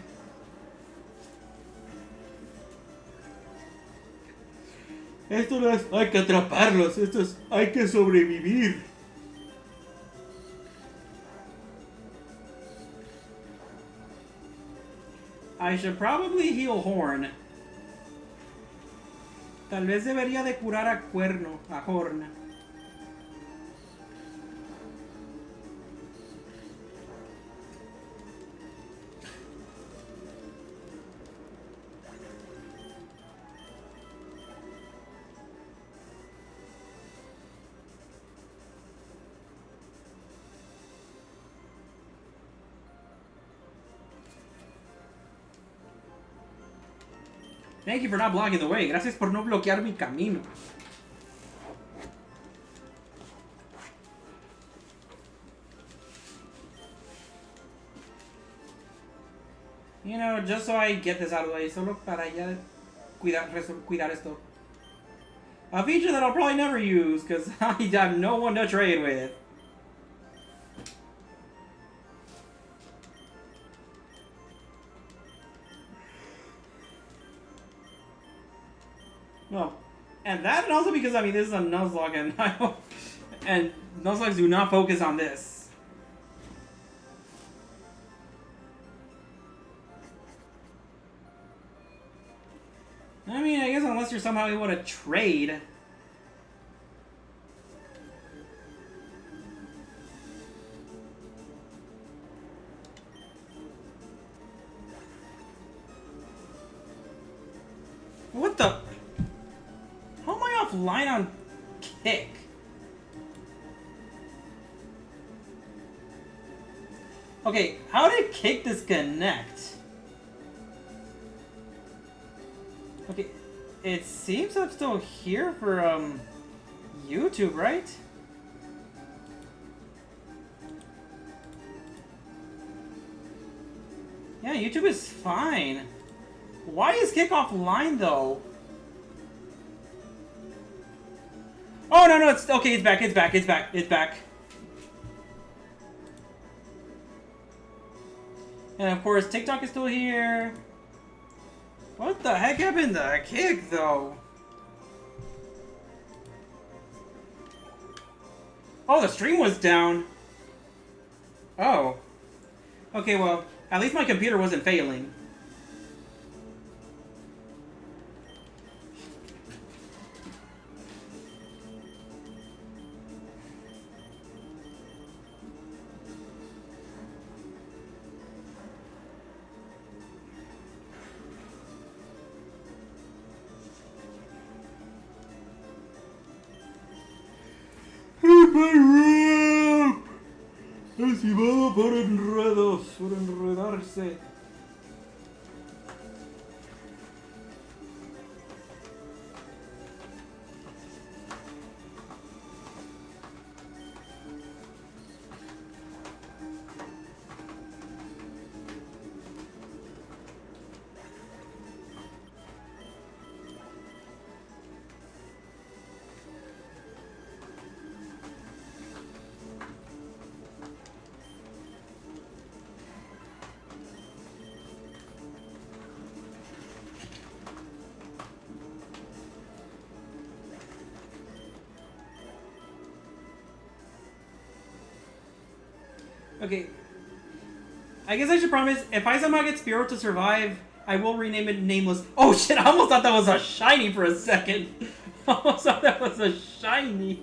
Esto no es hay que atraparlos, esto es hay que sobrevivir. I should probably heal Horn. Tal vez debería de curar a Horn. Thank you for not blocking the way. Gracias por no bloquear mi camino. You know, just so I get this out of the way, solo para ya cuidar esto. A feature that I'll probably never use, because I have no one to trade with. No. And that, and also because, I mean, this is a Nuzlocke, and Nuzlocke do not focus on this. I mean, I guess unless you're somehow able to trade. What the? How am I offline on kick? Okay, how did kick disconnect? Okay, it seems I'm still here for YouTube, right? Yeah, YouTube is fine. Why is kick offline though? Oh no, it's okay, it's back. And of course TikTok is still here. What the heck happened to kick though? Oh, the stream was down. Oh. Okay, well, at least my computer wasn't failing. my rope! Estimado por enredos, por enredarse. Okay. I guess I should promise, if I somehow get Spiro to survive, I will rename it Nameless. Oh shit, I almost thought that was a shiny for a second. I almost thought that was a shiny.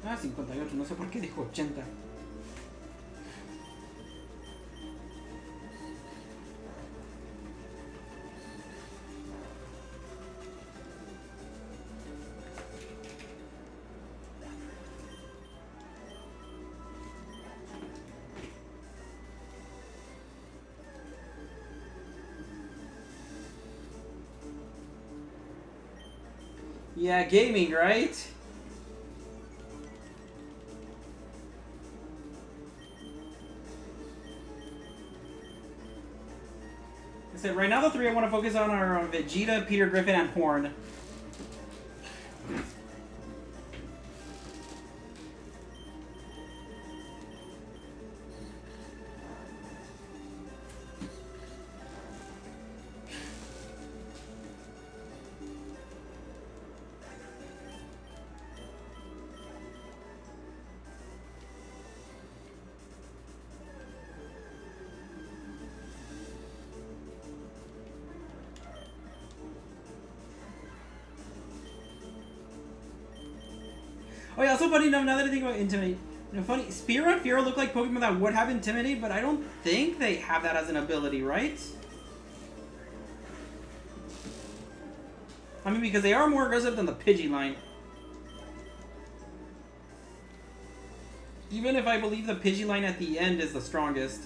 Ah, 58, no sé por qué dijo 80. Yeah, gaming, right? I said right now the three I want to focus on are Vegeta, Peter Griffin, and Horn. Oh yeah, also funny enough, now that I think about Intimidate. You know, funny, Spearow and Fearow look like Pokemon that would have Intimidate, but I don't think they have that as an ability, right? I mean, because they are more aggressive than the Pidgey line. Even if I believe the Pidgey line at the end is the strongest.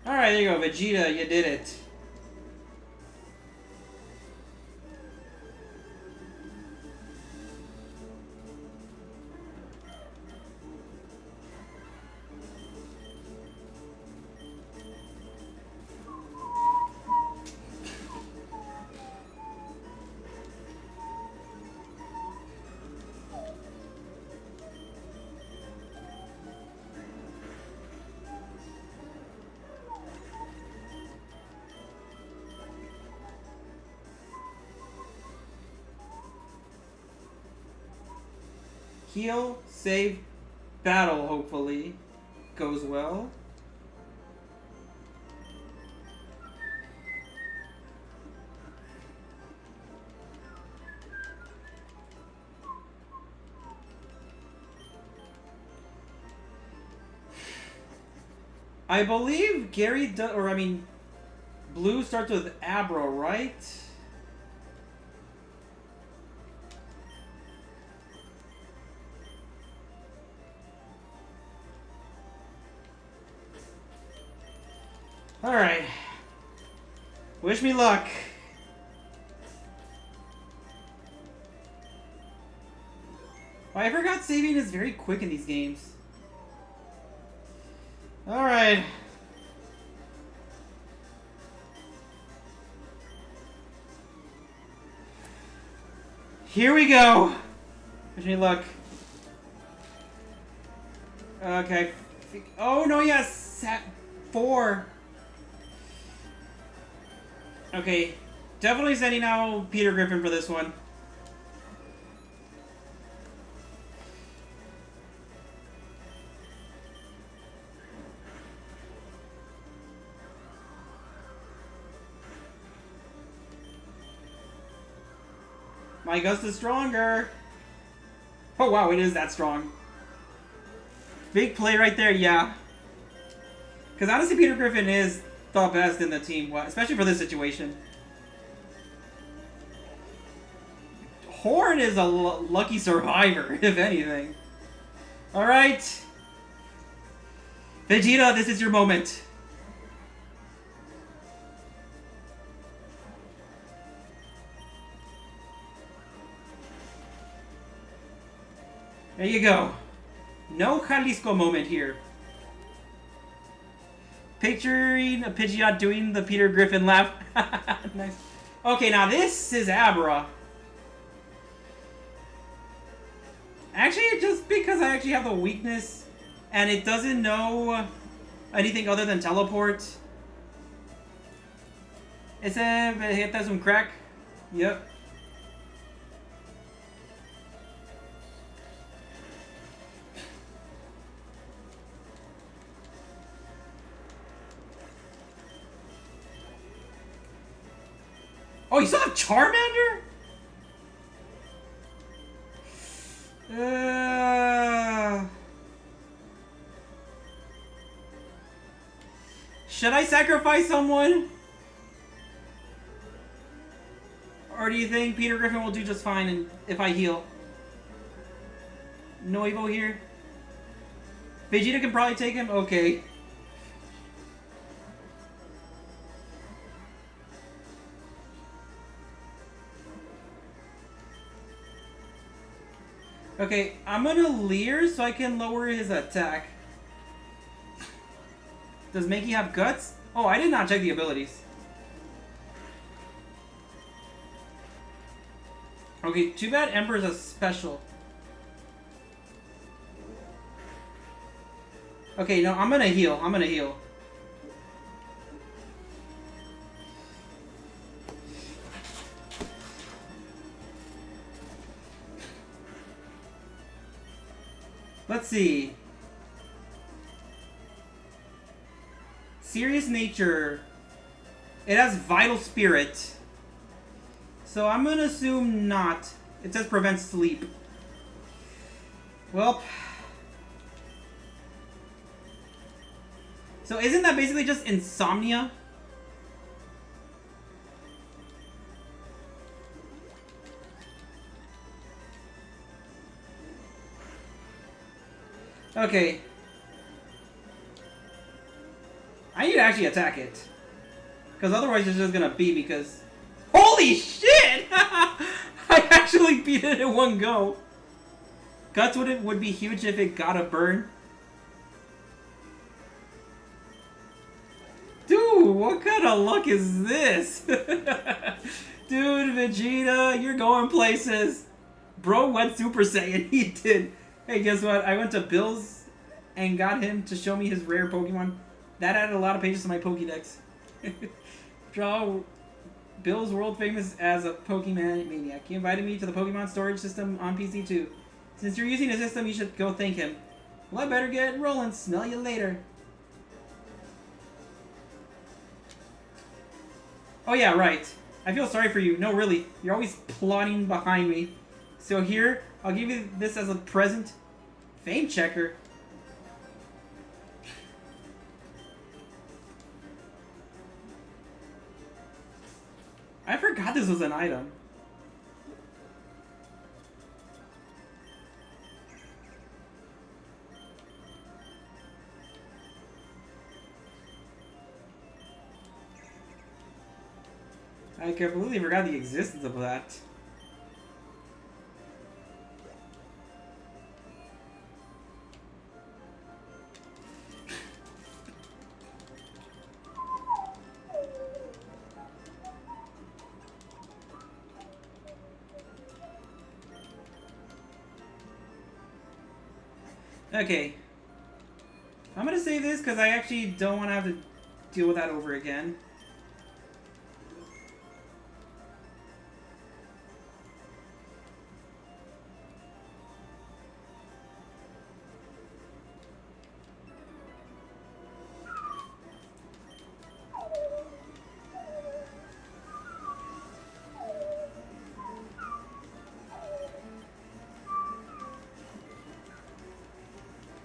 Alright, there you go, Vegeta, you did it. Heal, save, battle, hopefully. Goes well. I believe Gary does, or I mean, Blue starts with Abra, right? Alright. Wish me luck. Oh, I forgot saving is very quick in these games. Alright. Here we go. Wish me luck. Okay. Oh, no, yes. 4. Okay, definitely sending out Peter Griffin for this one. My gust is stronger. Oh wow, it is that strong. Big play right there, yeah. Because honestly, Peter Griffin is the best in the team, especially for this situation. Horn is a lucky survivor, if anything. Alright. Vegeta, this is your moment. There you go. No Jalisco moment here. Picturing a Pidgeot doing the Peter Griffin laugh. Nice. Okay, now this is Abra. Actually, just because I actually have the weakness and it doesn't know Anything other than teleport? Ese Vegeta es un crack. Yep. Oh, you still have Charmander? Should I sacrifice someone? Or do you think Peter Griffin will do just fine if I heal? No Evo here? Vegeta can probably take him? Okay. Okay, I'm gonna Leer so I can lower his attack. Does Mankey have guts? Oh, I did not check the abilities. Okay, too bad Ember is a special. Okay, no, I'm gonna heal. I'm gonna heal. Let's see. Serious nature. It has vital spirit. So I'm gonna assume not. It says prevent sleep. Well. So isn't that basically just insomnia? Okay. I need to actually attack it. Because otherwise it's just gonna be because... Holy shit! I actually beat it in one go. Guts would be huge if it got a burn. Dude, what kind of luck is this? Dude, Vegeta, you're going places. Bro went Super Saiyan, he did. Hey, guess what? I went to Bill's and got him to show me his rare Pokemon. That added a lot of pages to my Pokédex. Draw Bill's world famous as a Pokemon maniac. He invited me to the Pokemon storage system on PC too. Since you're using his system, you should go thank him. Well, I better get rolling. Smell you later. Oh yeah, right. I feel sorry for you. No, really. You're always plotting behind me. So here, I'll give you this as a present. Fame checker. I forgot this was an item. I completely forgot the existence of that. Okay. I'm gonna save this because I actually don't want to have to deal with that over again.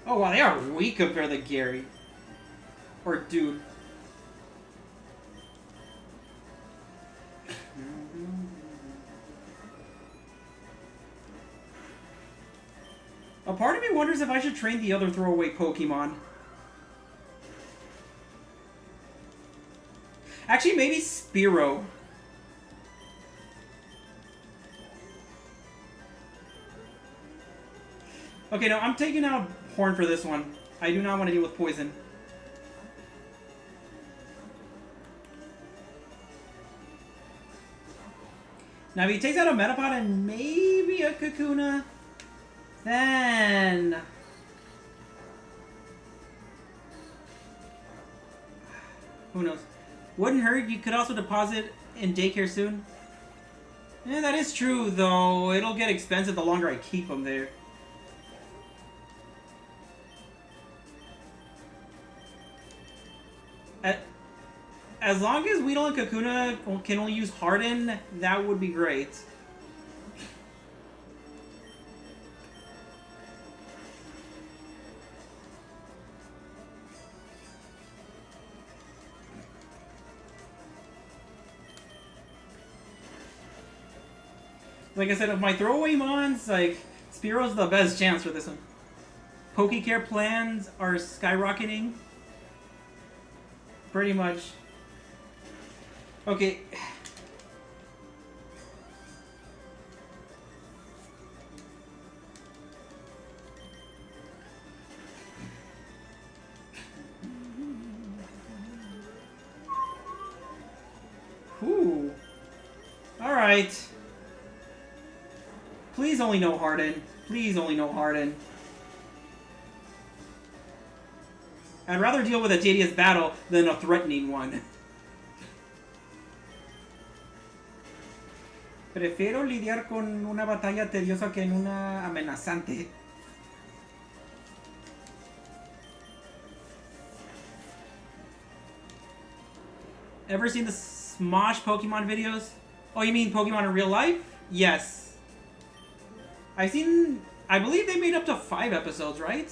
Oh wow, they are weak compared to Gary. Or dude. A part of me wonders if I should train the other throwaway Pokemon. Actually, maybe Spearow. Okay, no, I'm taking out Horn for this one. I do not want to deal with poison. Now, if he takes out a Metapod and maybe a Kakuna, then... Who knows? Wouldn't hurt. You could also deposit in daycare soon. Yeah, that is true, though. It'll get expensive the longer I keep them there. As long as Weedle and Kakuna can only use Harden, that would be great. Like I said, of my throwaway mons, like, Spearo's the best chance for this one. Pokecare plans are skyrocketing. Pretty much. Okay. Whew. Alright. Please only no Harden. Please only no Harden. I'd rather deal with a tedious battle than a threatening one. Prefiero lidiar con una batalla tediosa que en una amenazante. Ever seen the Smosh Pokemon videos? Oh, you mean Pokemon in real life? Yes. I've seen... I believe they made up to 5 episodes, right?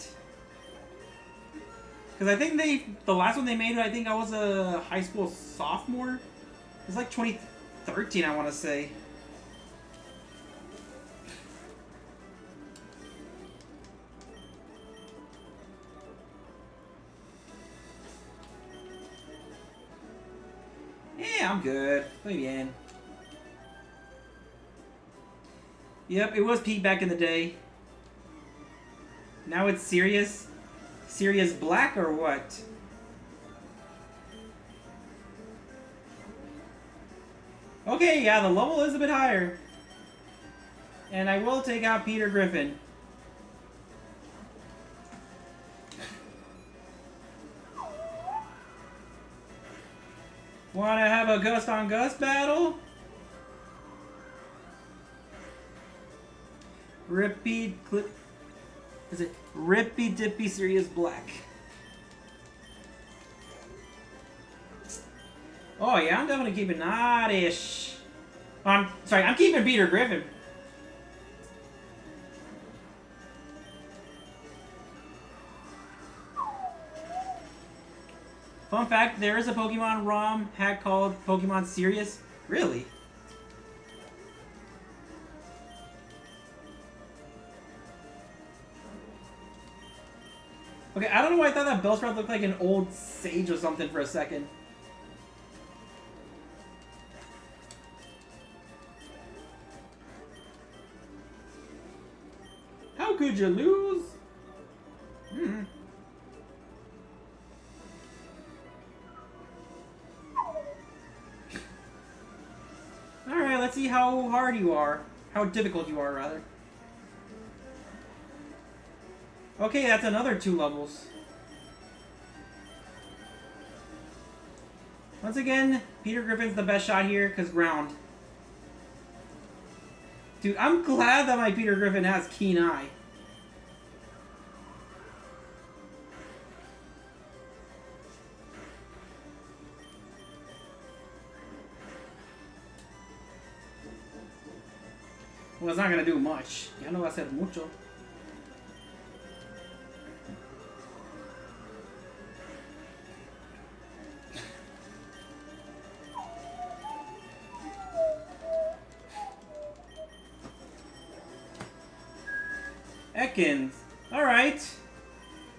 Because I think the last one they made, I think I was a high school sophomore. It was like 2013, I want to say. Yeah, I'm good. Muy bien. Yep, it was Pete back in the day. Now it's Sirius. Sirius Black or what? Okay, yeah, the level is a bit higher. And I will take out Peter Griffin. Wanna have a Gust on Gust battle? Rippy clip. Is it Rippy Dippy Sirius Black? Oh yeah, I'm definitely keeping Oddish. I'm sorry, I'm keeping Peter Griffin. Fun fact, there is a Pokemon ROM hack called Pokemon Sirius. Really? Okay, I don't know why I thought that Bellsprout looked like an old sage or something for a second. How could you lose? Hmm. Alright, let's see how hard you are. How difficult you are, rather. Okay, that's another 2 levels. Once again, Peter Griffin's the best shot here, because ground. Dude, I'm glad that my Peter Griffin has Keen Eye. Well, it's not going to do much. Ya no va a hacer mucho. Ekans. Alright.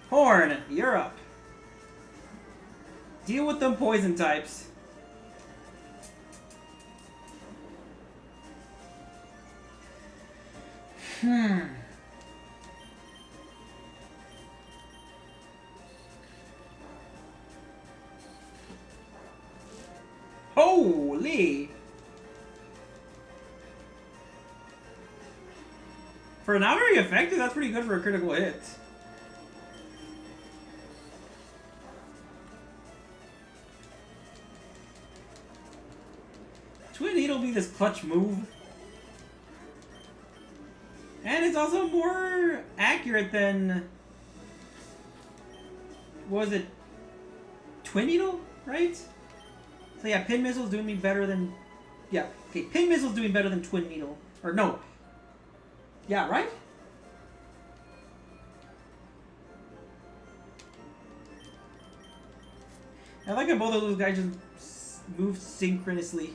Horn, you're up. Deal with them poison types. Holy! For not very effective, that's pretty good for a critical hit. Twin Needle be this clutch move. And it's also more accurate than... What was it? Twin Needle, right? So yeah, Pin Missile's doing me better than... Yeah, okay, Pin Missile's doing better than Twin Needle. Or no. Yeah, right? I like how both of those guys just moved synchronously.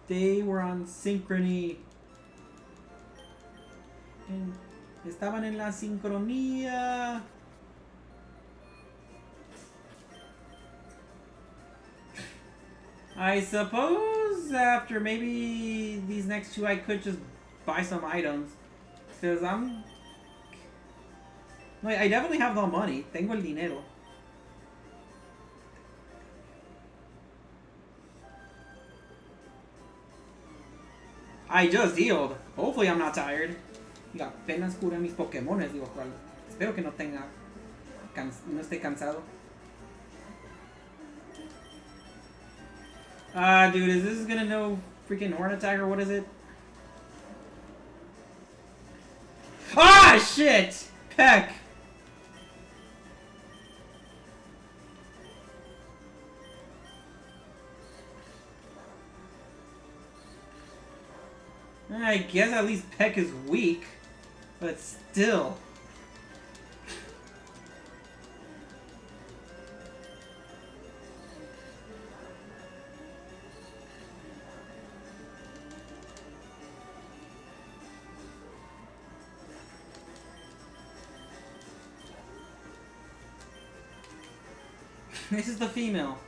They were on synchrony. Estaban en la sincronía. I suppose after maybe these next two I could just buy some items. Because I'm... No, I definitely have the money. Tengo el dinero. I just healed. Hopefully I'm not tired. Y apenas curé mis Pokémones, digo, cual. Espero que no tenga... no esté cansado. Dude, is this gonna know freaking Horn Attack or what is it? Ah, shit! Peck! I guess at least Peck is weak, but still. This is the female.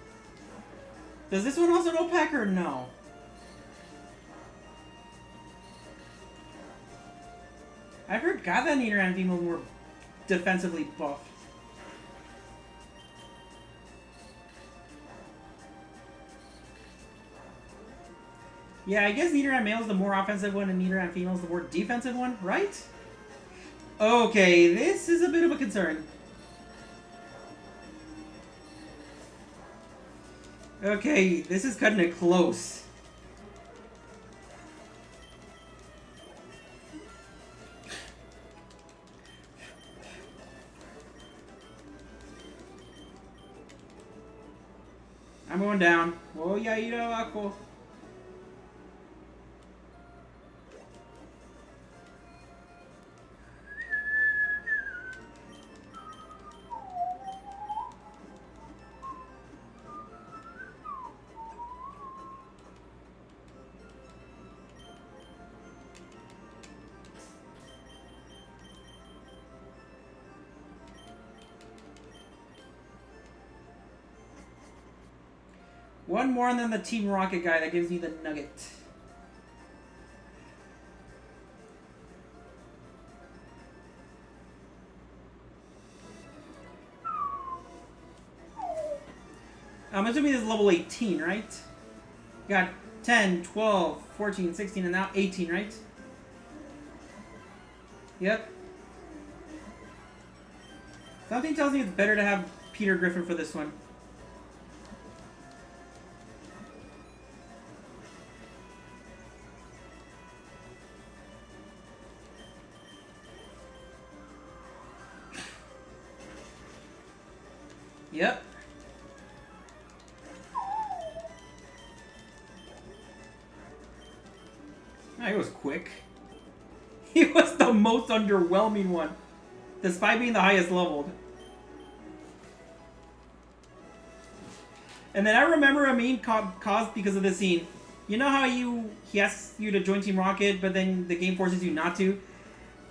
Does this one also know Peck or no? I forgot that Nidoran females were defensively buffed. Yeah, I guess Nidoran male is the more offensive one and Nidoran female is the more defensive one, right? Okay, this is a bit of a concern. Okay, this is cutting it close. I'm going down. Voy a ir abajo. One more than the Team Rocket guy that gives me the nugget. I'm assuming this is level 18, right? Got 10, 12, 14, 16, and now 18, right? Yep. Something tells me it's better to have Peter Griffin for this one. Yep. That was quick. He was the most underwhelming one, despite being the highest leveled. And then I remember a meme caused because of this scene. You know how he asks you to join Team Rocket, but then the game forces you not to?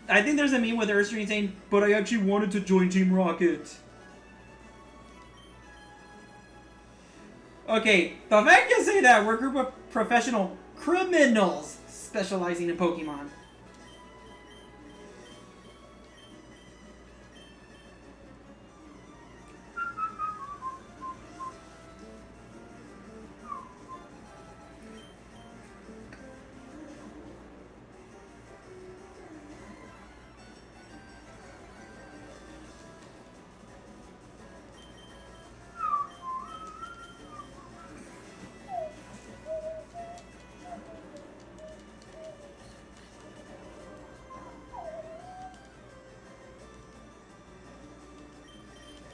I think there's a meme with Ursaring saying, "But I actually wanted to join Team Rocket." Okay, the fact you say that, we're a group of professional criminals specializing in Pokemon.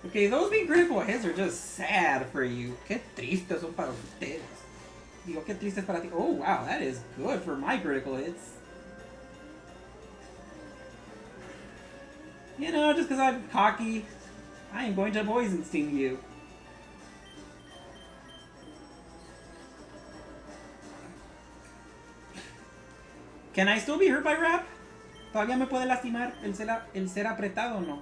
Okay, those being critical hits are just sad for you. Qué tristes son para ustedes. Digo, qué tristes para ti. Oh, wow, that is good for my critical hits. You know, just because I'm cocky, I am going to poison sting you. Can I still be hurt by rap? ¿Todavía me puede lastimar el ser apretado o no?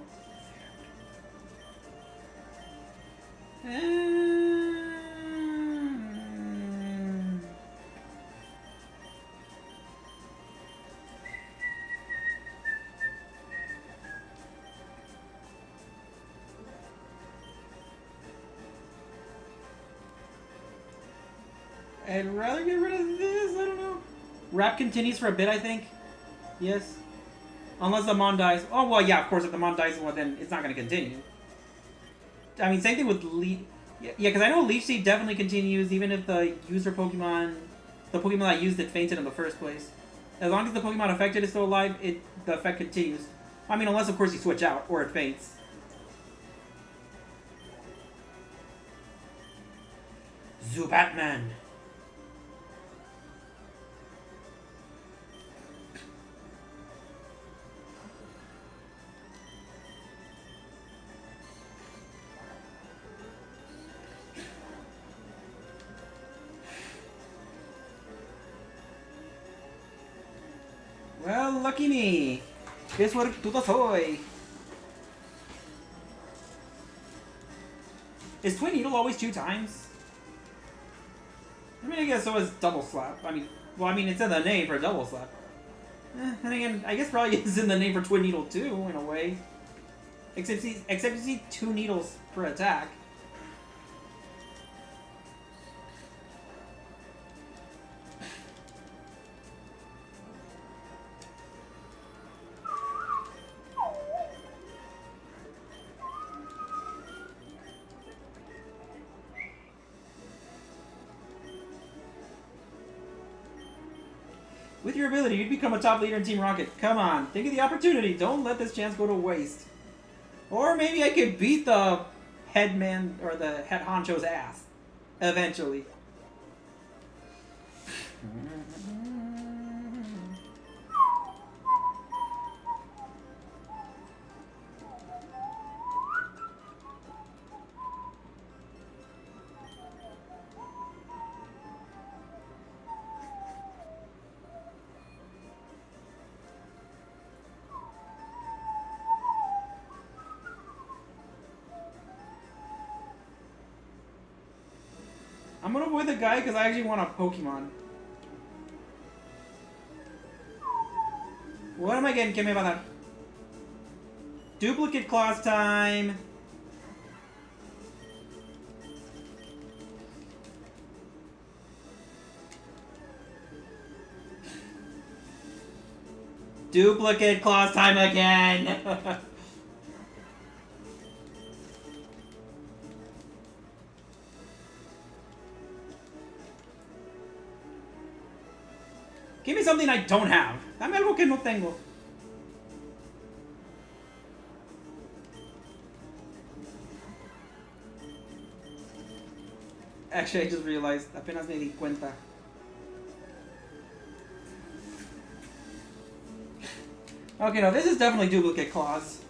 I'd rather get rid of this, I don't know. Rap continues for a bit, I think. Yes. Unless the Mon dies. Oh, well, yeah, of course, if the Mon dies, well, then it's not going to continue. I mean, same thing with Leech. Yeah, because I know Leech Seed definitely continues, even if the user Pokemon, the Pokemon that used it fainted in the first place. As long as the Pokemon affected is still alive, the effect continues. I mean, unless, of course, you switch out, or it faints. Zubatman. Well, lucky me. Qué suertudo soy. Is Twin Needle always 2 times? I mean, I guess so is Double Slap. I mean, well, I mean, it's in the name for Double Slap. And again, I guess probably it's in the name for Twin Needle too, in a way. Except you see 2 needles per attack. With your ability, you'd become a top leader in Team Rocket. Come on, think of the opportunity. Don't let this chance go to waste. Or maybe I could beat the headman or the head honcho's ass. Eventually. I'm gonna avoid the guy because I actually want a Pokemon. What am I getting? ¿Qué me va a dar? Duplicate class time. Duplicate class time again. Give me something I don't have. Dame algo que no tengo. Actually, I just realized. Apenas me di cuenta. Okay, no, this is definitely duplicate clause.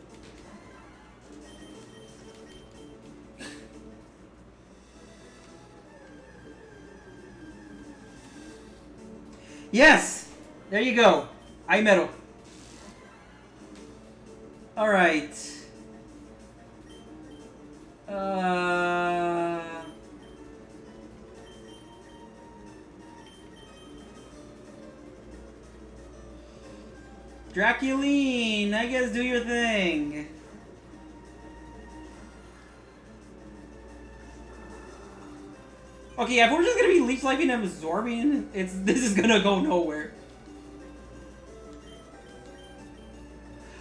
Yes! There you go. I metal. Alright. Draculine, I guess do your thing. Okay, if we're just gonna be leech lifing and absorbing, this is gonna go nowhere.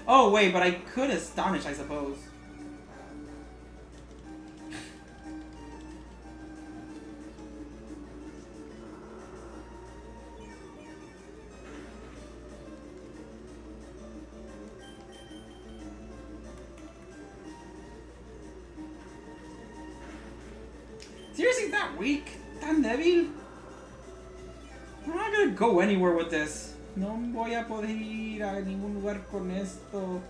Oh wait, but I could astonish, I suppose. that weak? ¿Tan débil? I'm not gonna go anywhere with this. No voy a poder ir a ningún lugar con esto.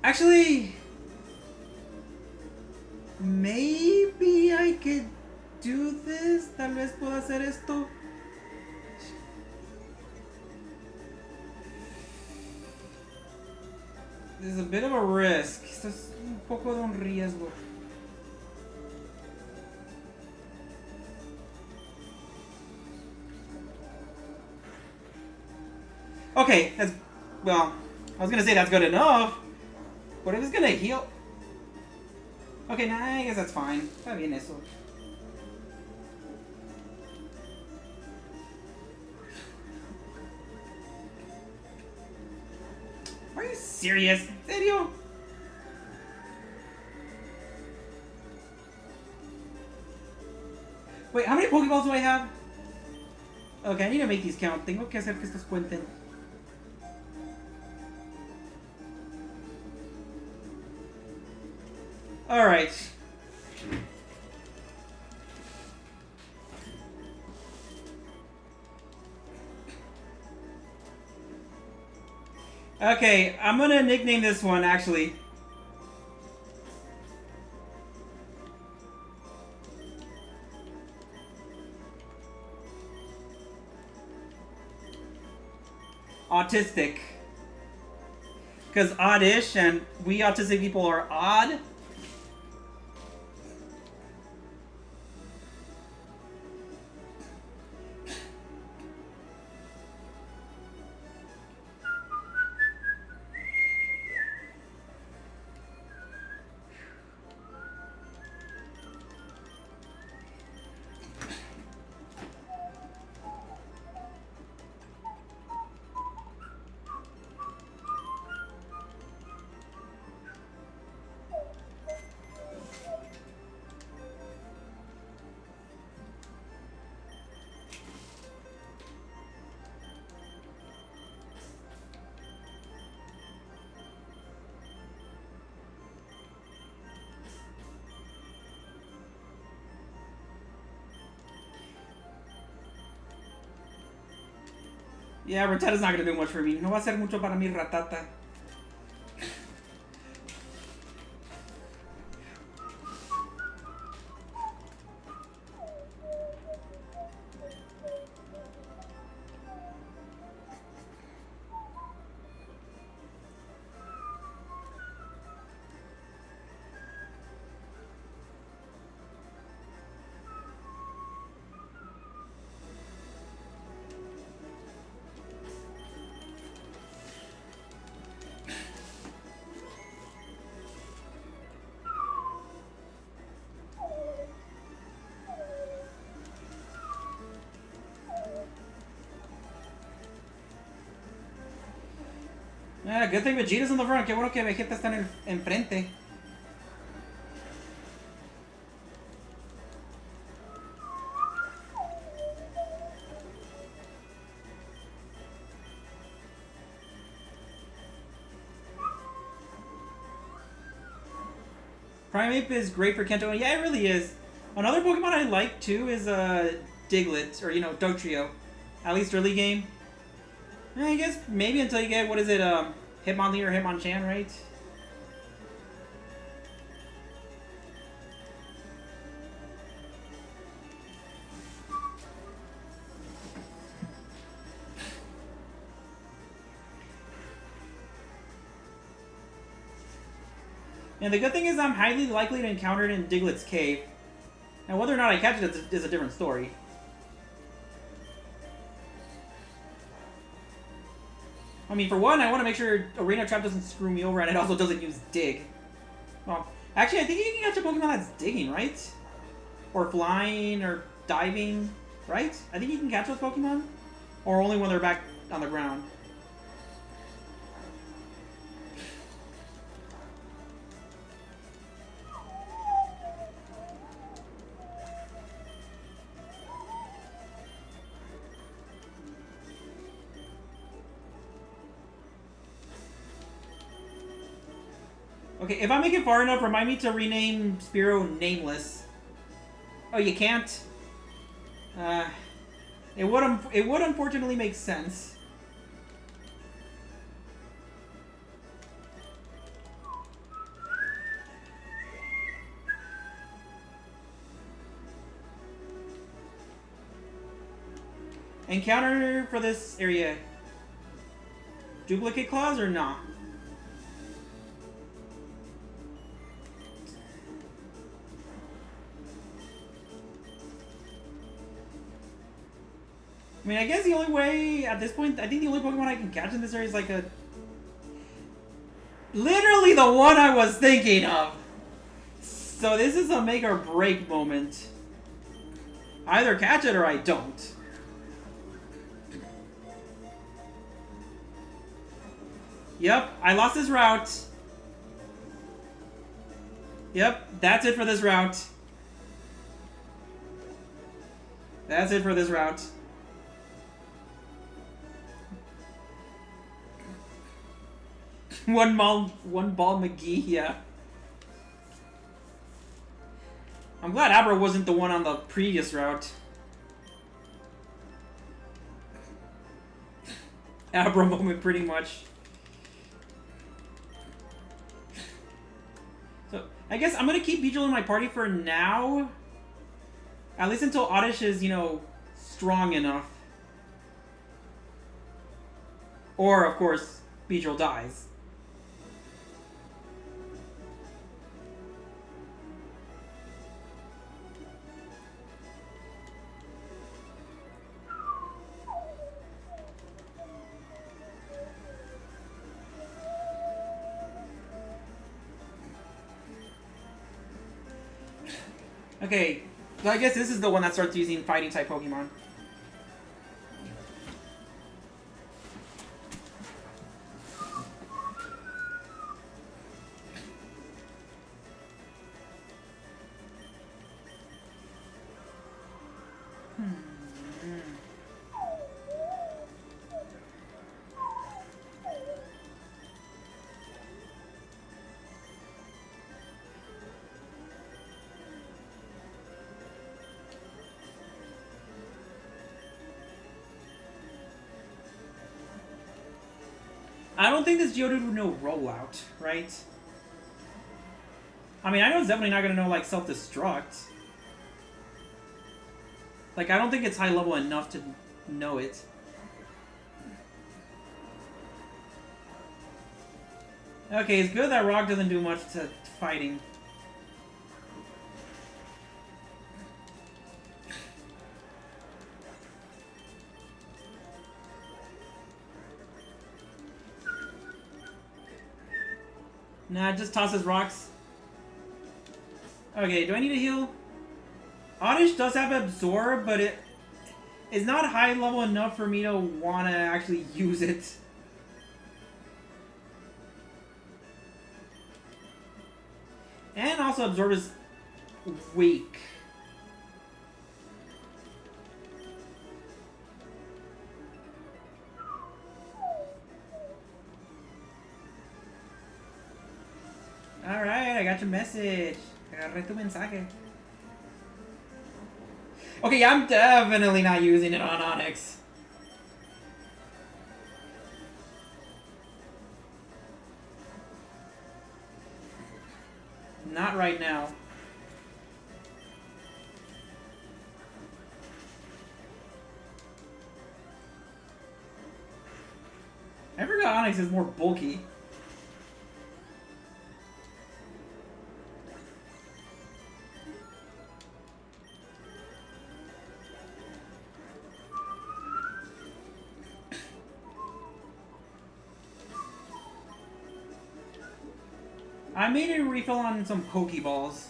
Actually, maybe I could do this. Tal vez pueda hacer esto. This is a bit of a risk. Esto es un poco de un riesgo. Okay, that's, well, I was gonna say that's good enough, but if it's gonna heal... Okay, nah, I guess that's fine. Está bien eso. Are you serious? ¿En serio? Wait, how many Pokeballs do I have? Okay, I need to make these count. Tengo que hacer que estos cuenten. Alright. Okay, I'm gonna nickname this one, actually. Autistic. Because oddish and we autistic people are odd. Yeah, Rattata's not gonna do much for me. No va a hacer mucho para mi Rattata. Yeah, good thing Vegeta's in the front. Qué bueno que Vegeta está enfrente. Primeape is great for Kanto. Yeah, it really is. Another Pokemon I like too is Diglett, or Dugtrio. At least early game. I guess maybe until you get, what is it, Hitmonlee or Hitmonchan, right? And the good thing is I'm highly likely to encounter it in Diglett's cave. Now whether or not I catch it is a different story. I mean, for one, I want to make sure Arena Trap doesn't screw me over, and it also doesn't use Dig. Well, actually, I think you can catch a Pokemon that's digging, right? Or flying, or diving, right? I think you can catch those Pokemon. Or only when they're back on the ground. Okay, if I make it far enough, remind me to rename Spiro Nameless. Oh, you can't? It would unfortunately make sense. Encounter for this area. Duplicate clause or nah? I mean, I guess the only way, at this point, I think the only Pokemon I can catch in this area is like a... Literally the one I was thinking of! So this is a make or break moment. I either catch it or I don't. Yep, I lost this route. Yep, that's it for this route. That's it for this route. One ball McGee, yeah. I'm glad Abra wasn't the one on the previous route. Abra moment, pretty much. So, I guess I'm gonna keep Beedrill in my party for now. At least until Oddish is, you know, strong enough. Or, of course, Beedrill dies. Okay, so I guess this is the one that starts using fighting-type Pokemon. I don't think this Geodude would know rollout, right? I mean, I know it's definitely not gonna know, like, self-destruct. Like, I don't think it's high level enough to know it. Okay, it's good that Rock doesn't do much to fighting. Nah, it just tosses rocks. Okay, do I need to heal? Oddish does have Absorb, but it is not high level enough for me to want to actually use it. And also Absorb is weak. Alright, I got your message. Agarré tu mensaje. Okay, I'm definitely not using it on Onix. Not right now. I forgot Onix is more bulky. I made a refill on some Pokeballs.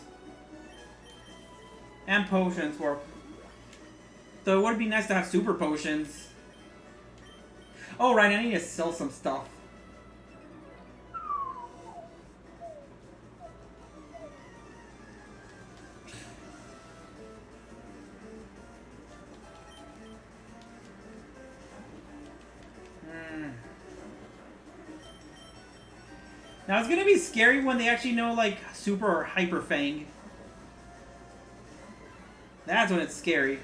And potions for... So it would be nice to have super potions. Oh right, I need to sell some stuff. Now it's gonna be scary when they actually know like Super or Hyper Fang. That's when it's scary.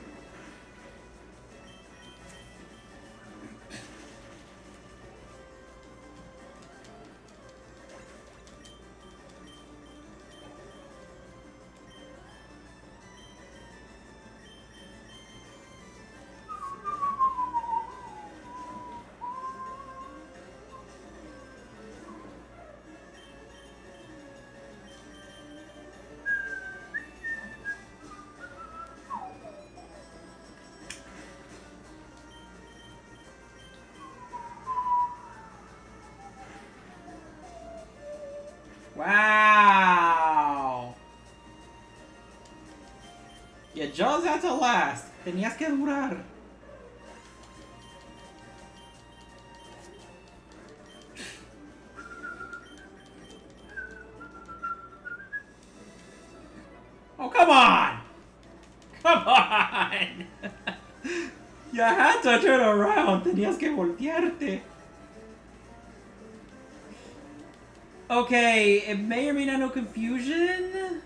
Wow. You just had to last. Tenías que durar. Oh, come on! Come on! You had to turn around. Tenías que voltearte. Okay, it may or may not know confusion.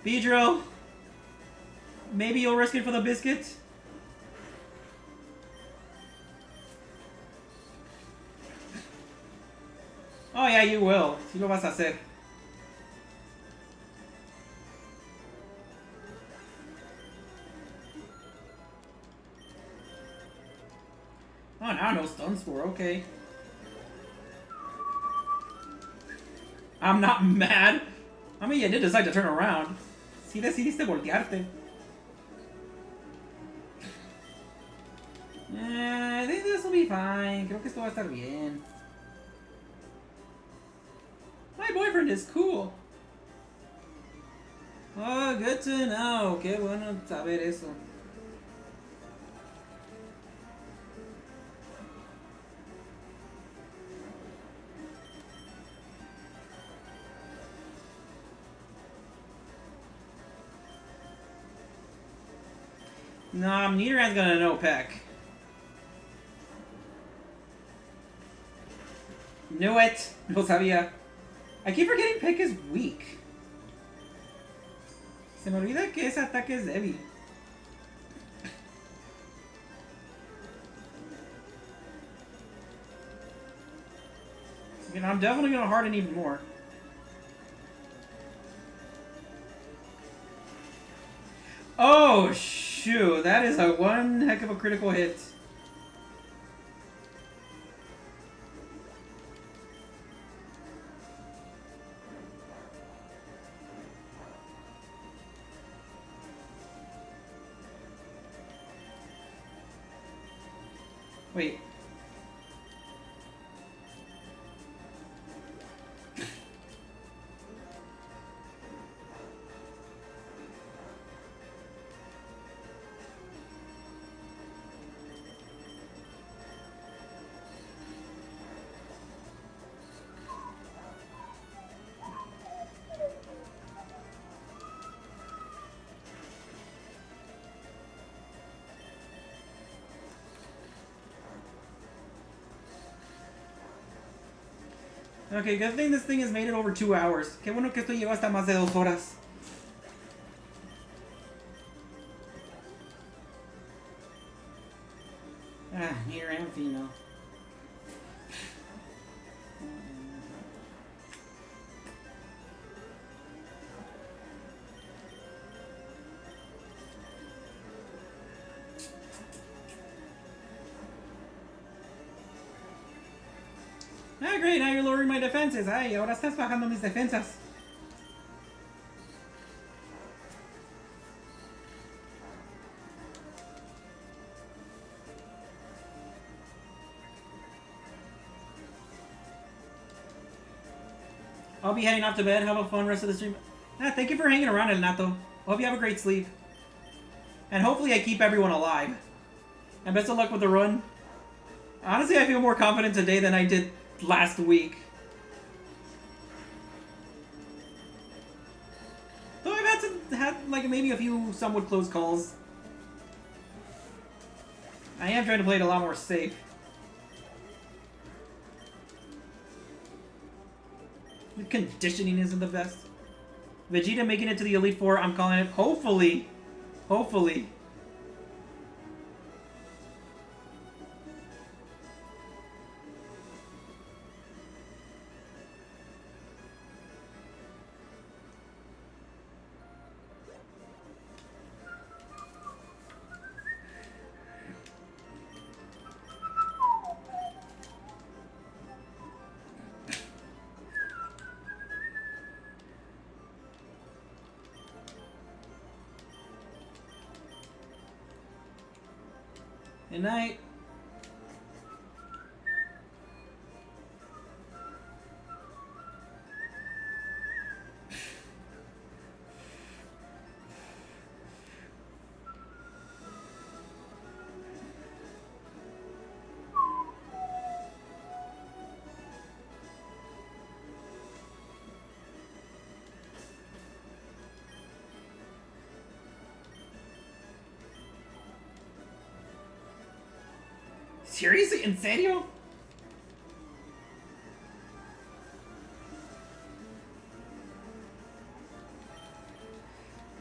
Beedrill, maybe you'll risk it for the biscuit? Oh yeah, you will. Si lo vas a hacer. Oh, now no stun score, okay. I'm not mad. I mean, you did decide to turn around. Si decidiste voltearte. I think this will be fine. Creo que esto va a estar bien. My boyfriend is cool. Oh, good to know. Qué bueno saber eso. Nah, Nidoran's gonna know Peck. Knew it! No sabía. I keep forgetting Peck is weak. Se me olvida que ese ataque es débil. You know, I'm definitely gonna harden even more. Oh, shoot. That is a one heck of a critical hit. Wait. Okay, good thing this thing has made it over 2 hours. Qué bueno que esto llegó hasta más de 2 horas. Ah, Nidoran Fino. Ah, great, now you're lowering my defenses. Ay, ahora estás bajando mis defensas. I'll be heading off to bed. Have a fun rest of the stream. Ah, thank you for hanging around, El Nato. Hope you have a great sleep. And hopefully I keep everyone alive. And best of luck with the run. Honestly, I feel more confident today than I did last week. Though I've had like maybe a few somewhat close calls. I am trying to play it a lot more safe. The conditioning isn't the best. Vegeta making it to the Elite Four, I'm calling it. Hopefully. Hopefully. Good night. Seriously? ¿En serio?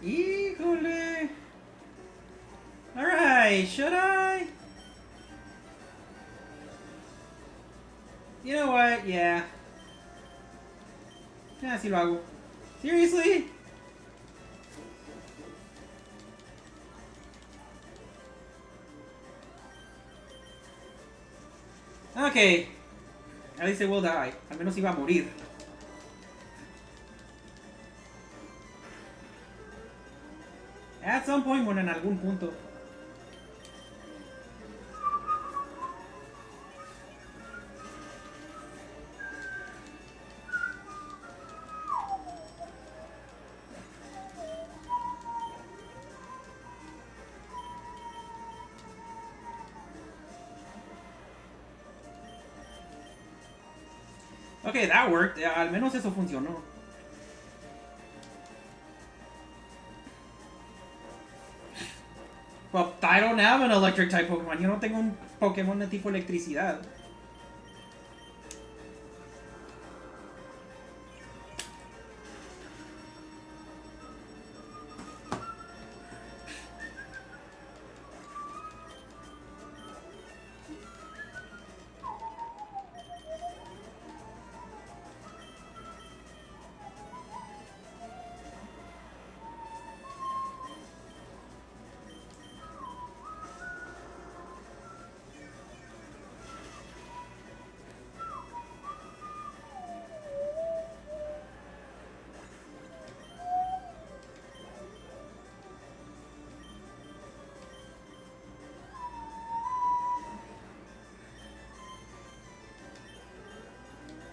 Híjole. Alright, should I? You know what? Yeah. Yeah, sí lo hago. Seriously? Okay. At least it will die. Al menos iba a morir. At some point, bueno, en algún punto. Okay, that worked. Al menos eso funcionó. Well, I don't have an electric type Pokemon. Yo no tengo un Pokémon de tipo electricidad.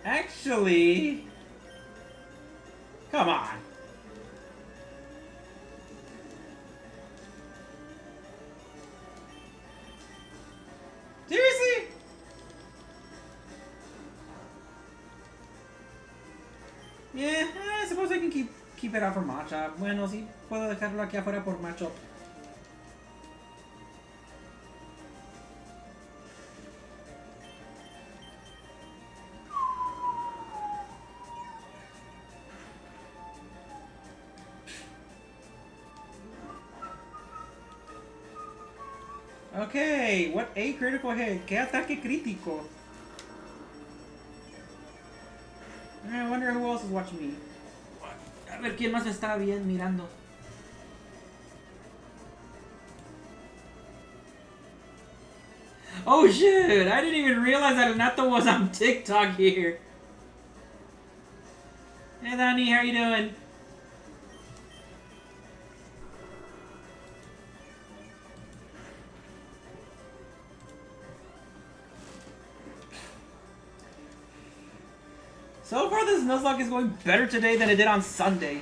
Actually, come on. Seriously? Yeah, I suppose I can keep it out for Machop. Bueno, sí, puedo dejarlo aquí afuera por Machop. Okay, what a critical hit. ¿Qué ataque crítico? I wonder who else is watching me. A ver quién más está bien mirando. Oh shit! I didn't even realize that Renato was on TikTok here. Hey Danny, how you doing? So far, this Nuzlocke is going better today than it did on Sunday.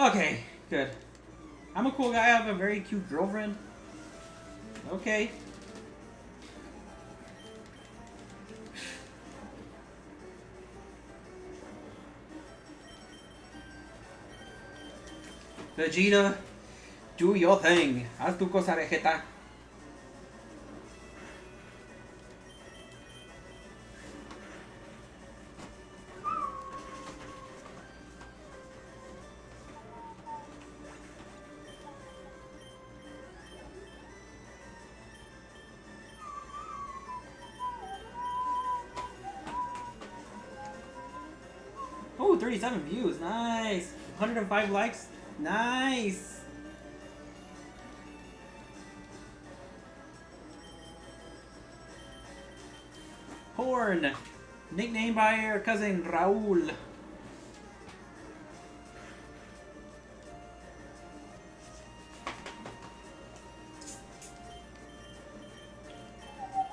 Okay, good. I'm a cool guy. I have a very cute girlfriend. Okay. Vegeta, do your thing. Haz tu cosa, Vegeta. Oh, 37 views. Nice. 105 likes. Nice. Horn. Nicknamed by your cousin Raul.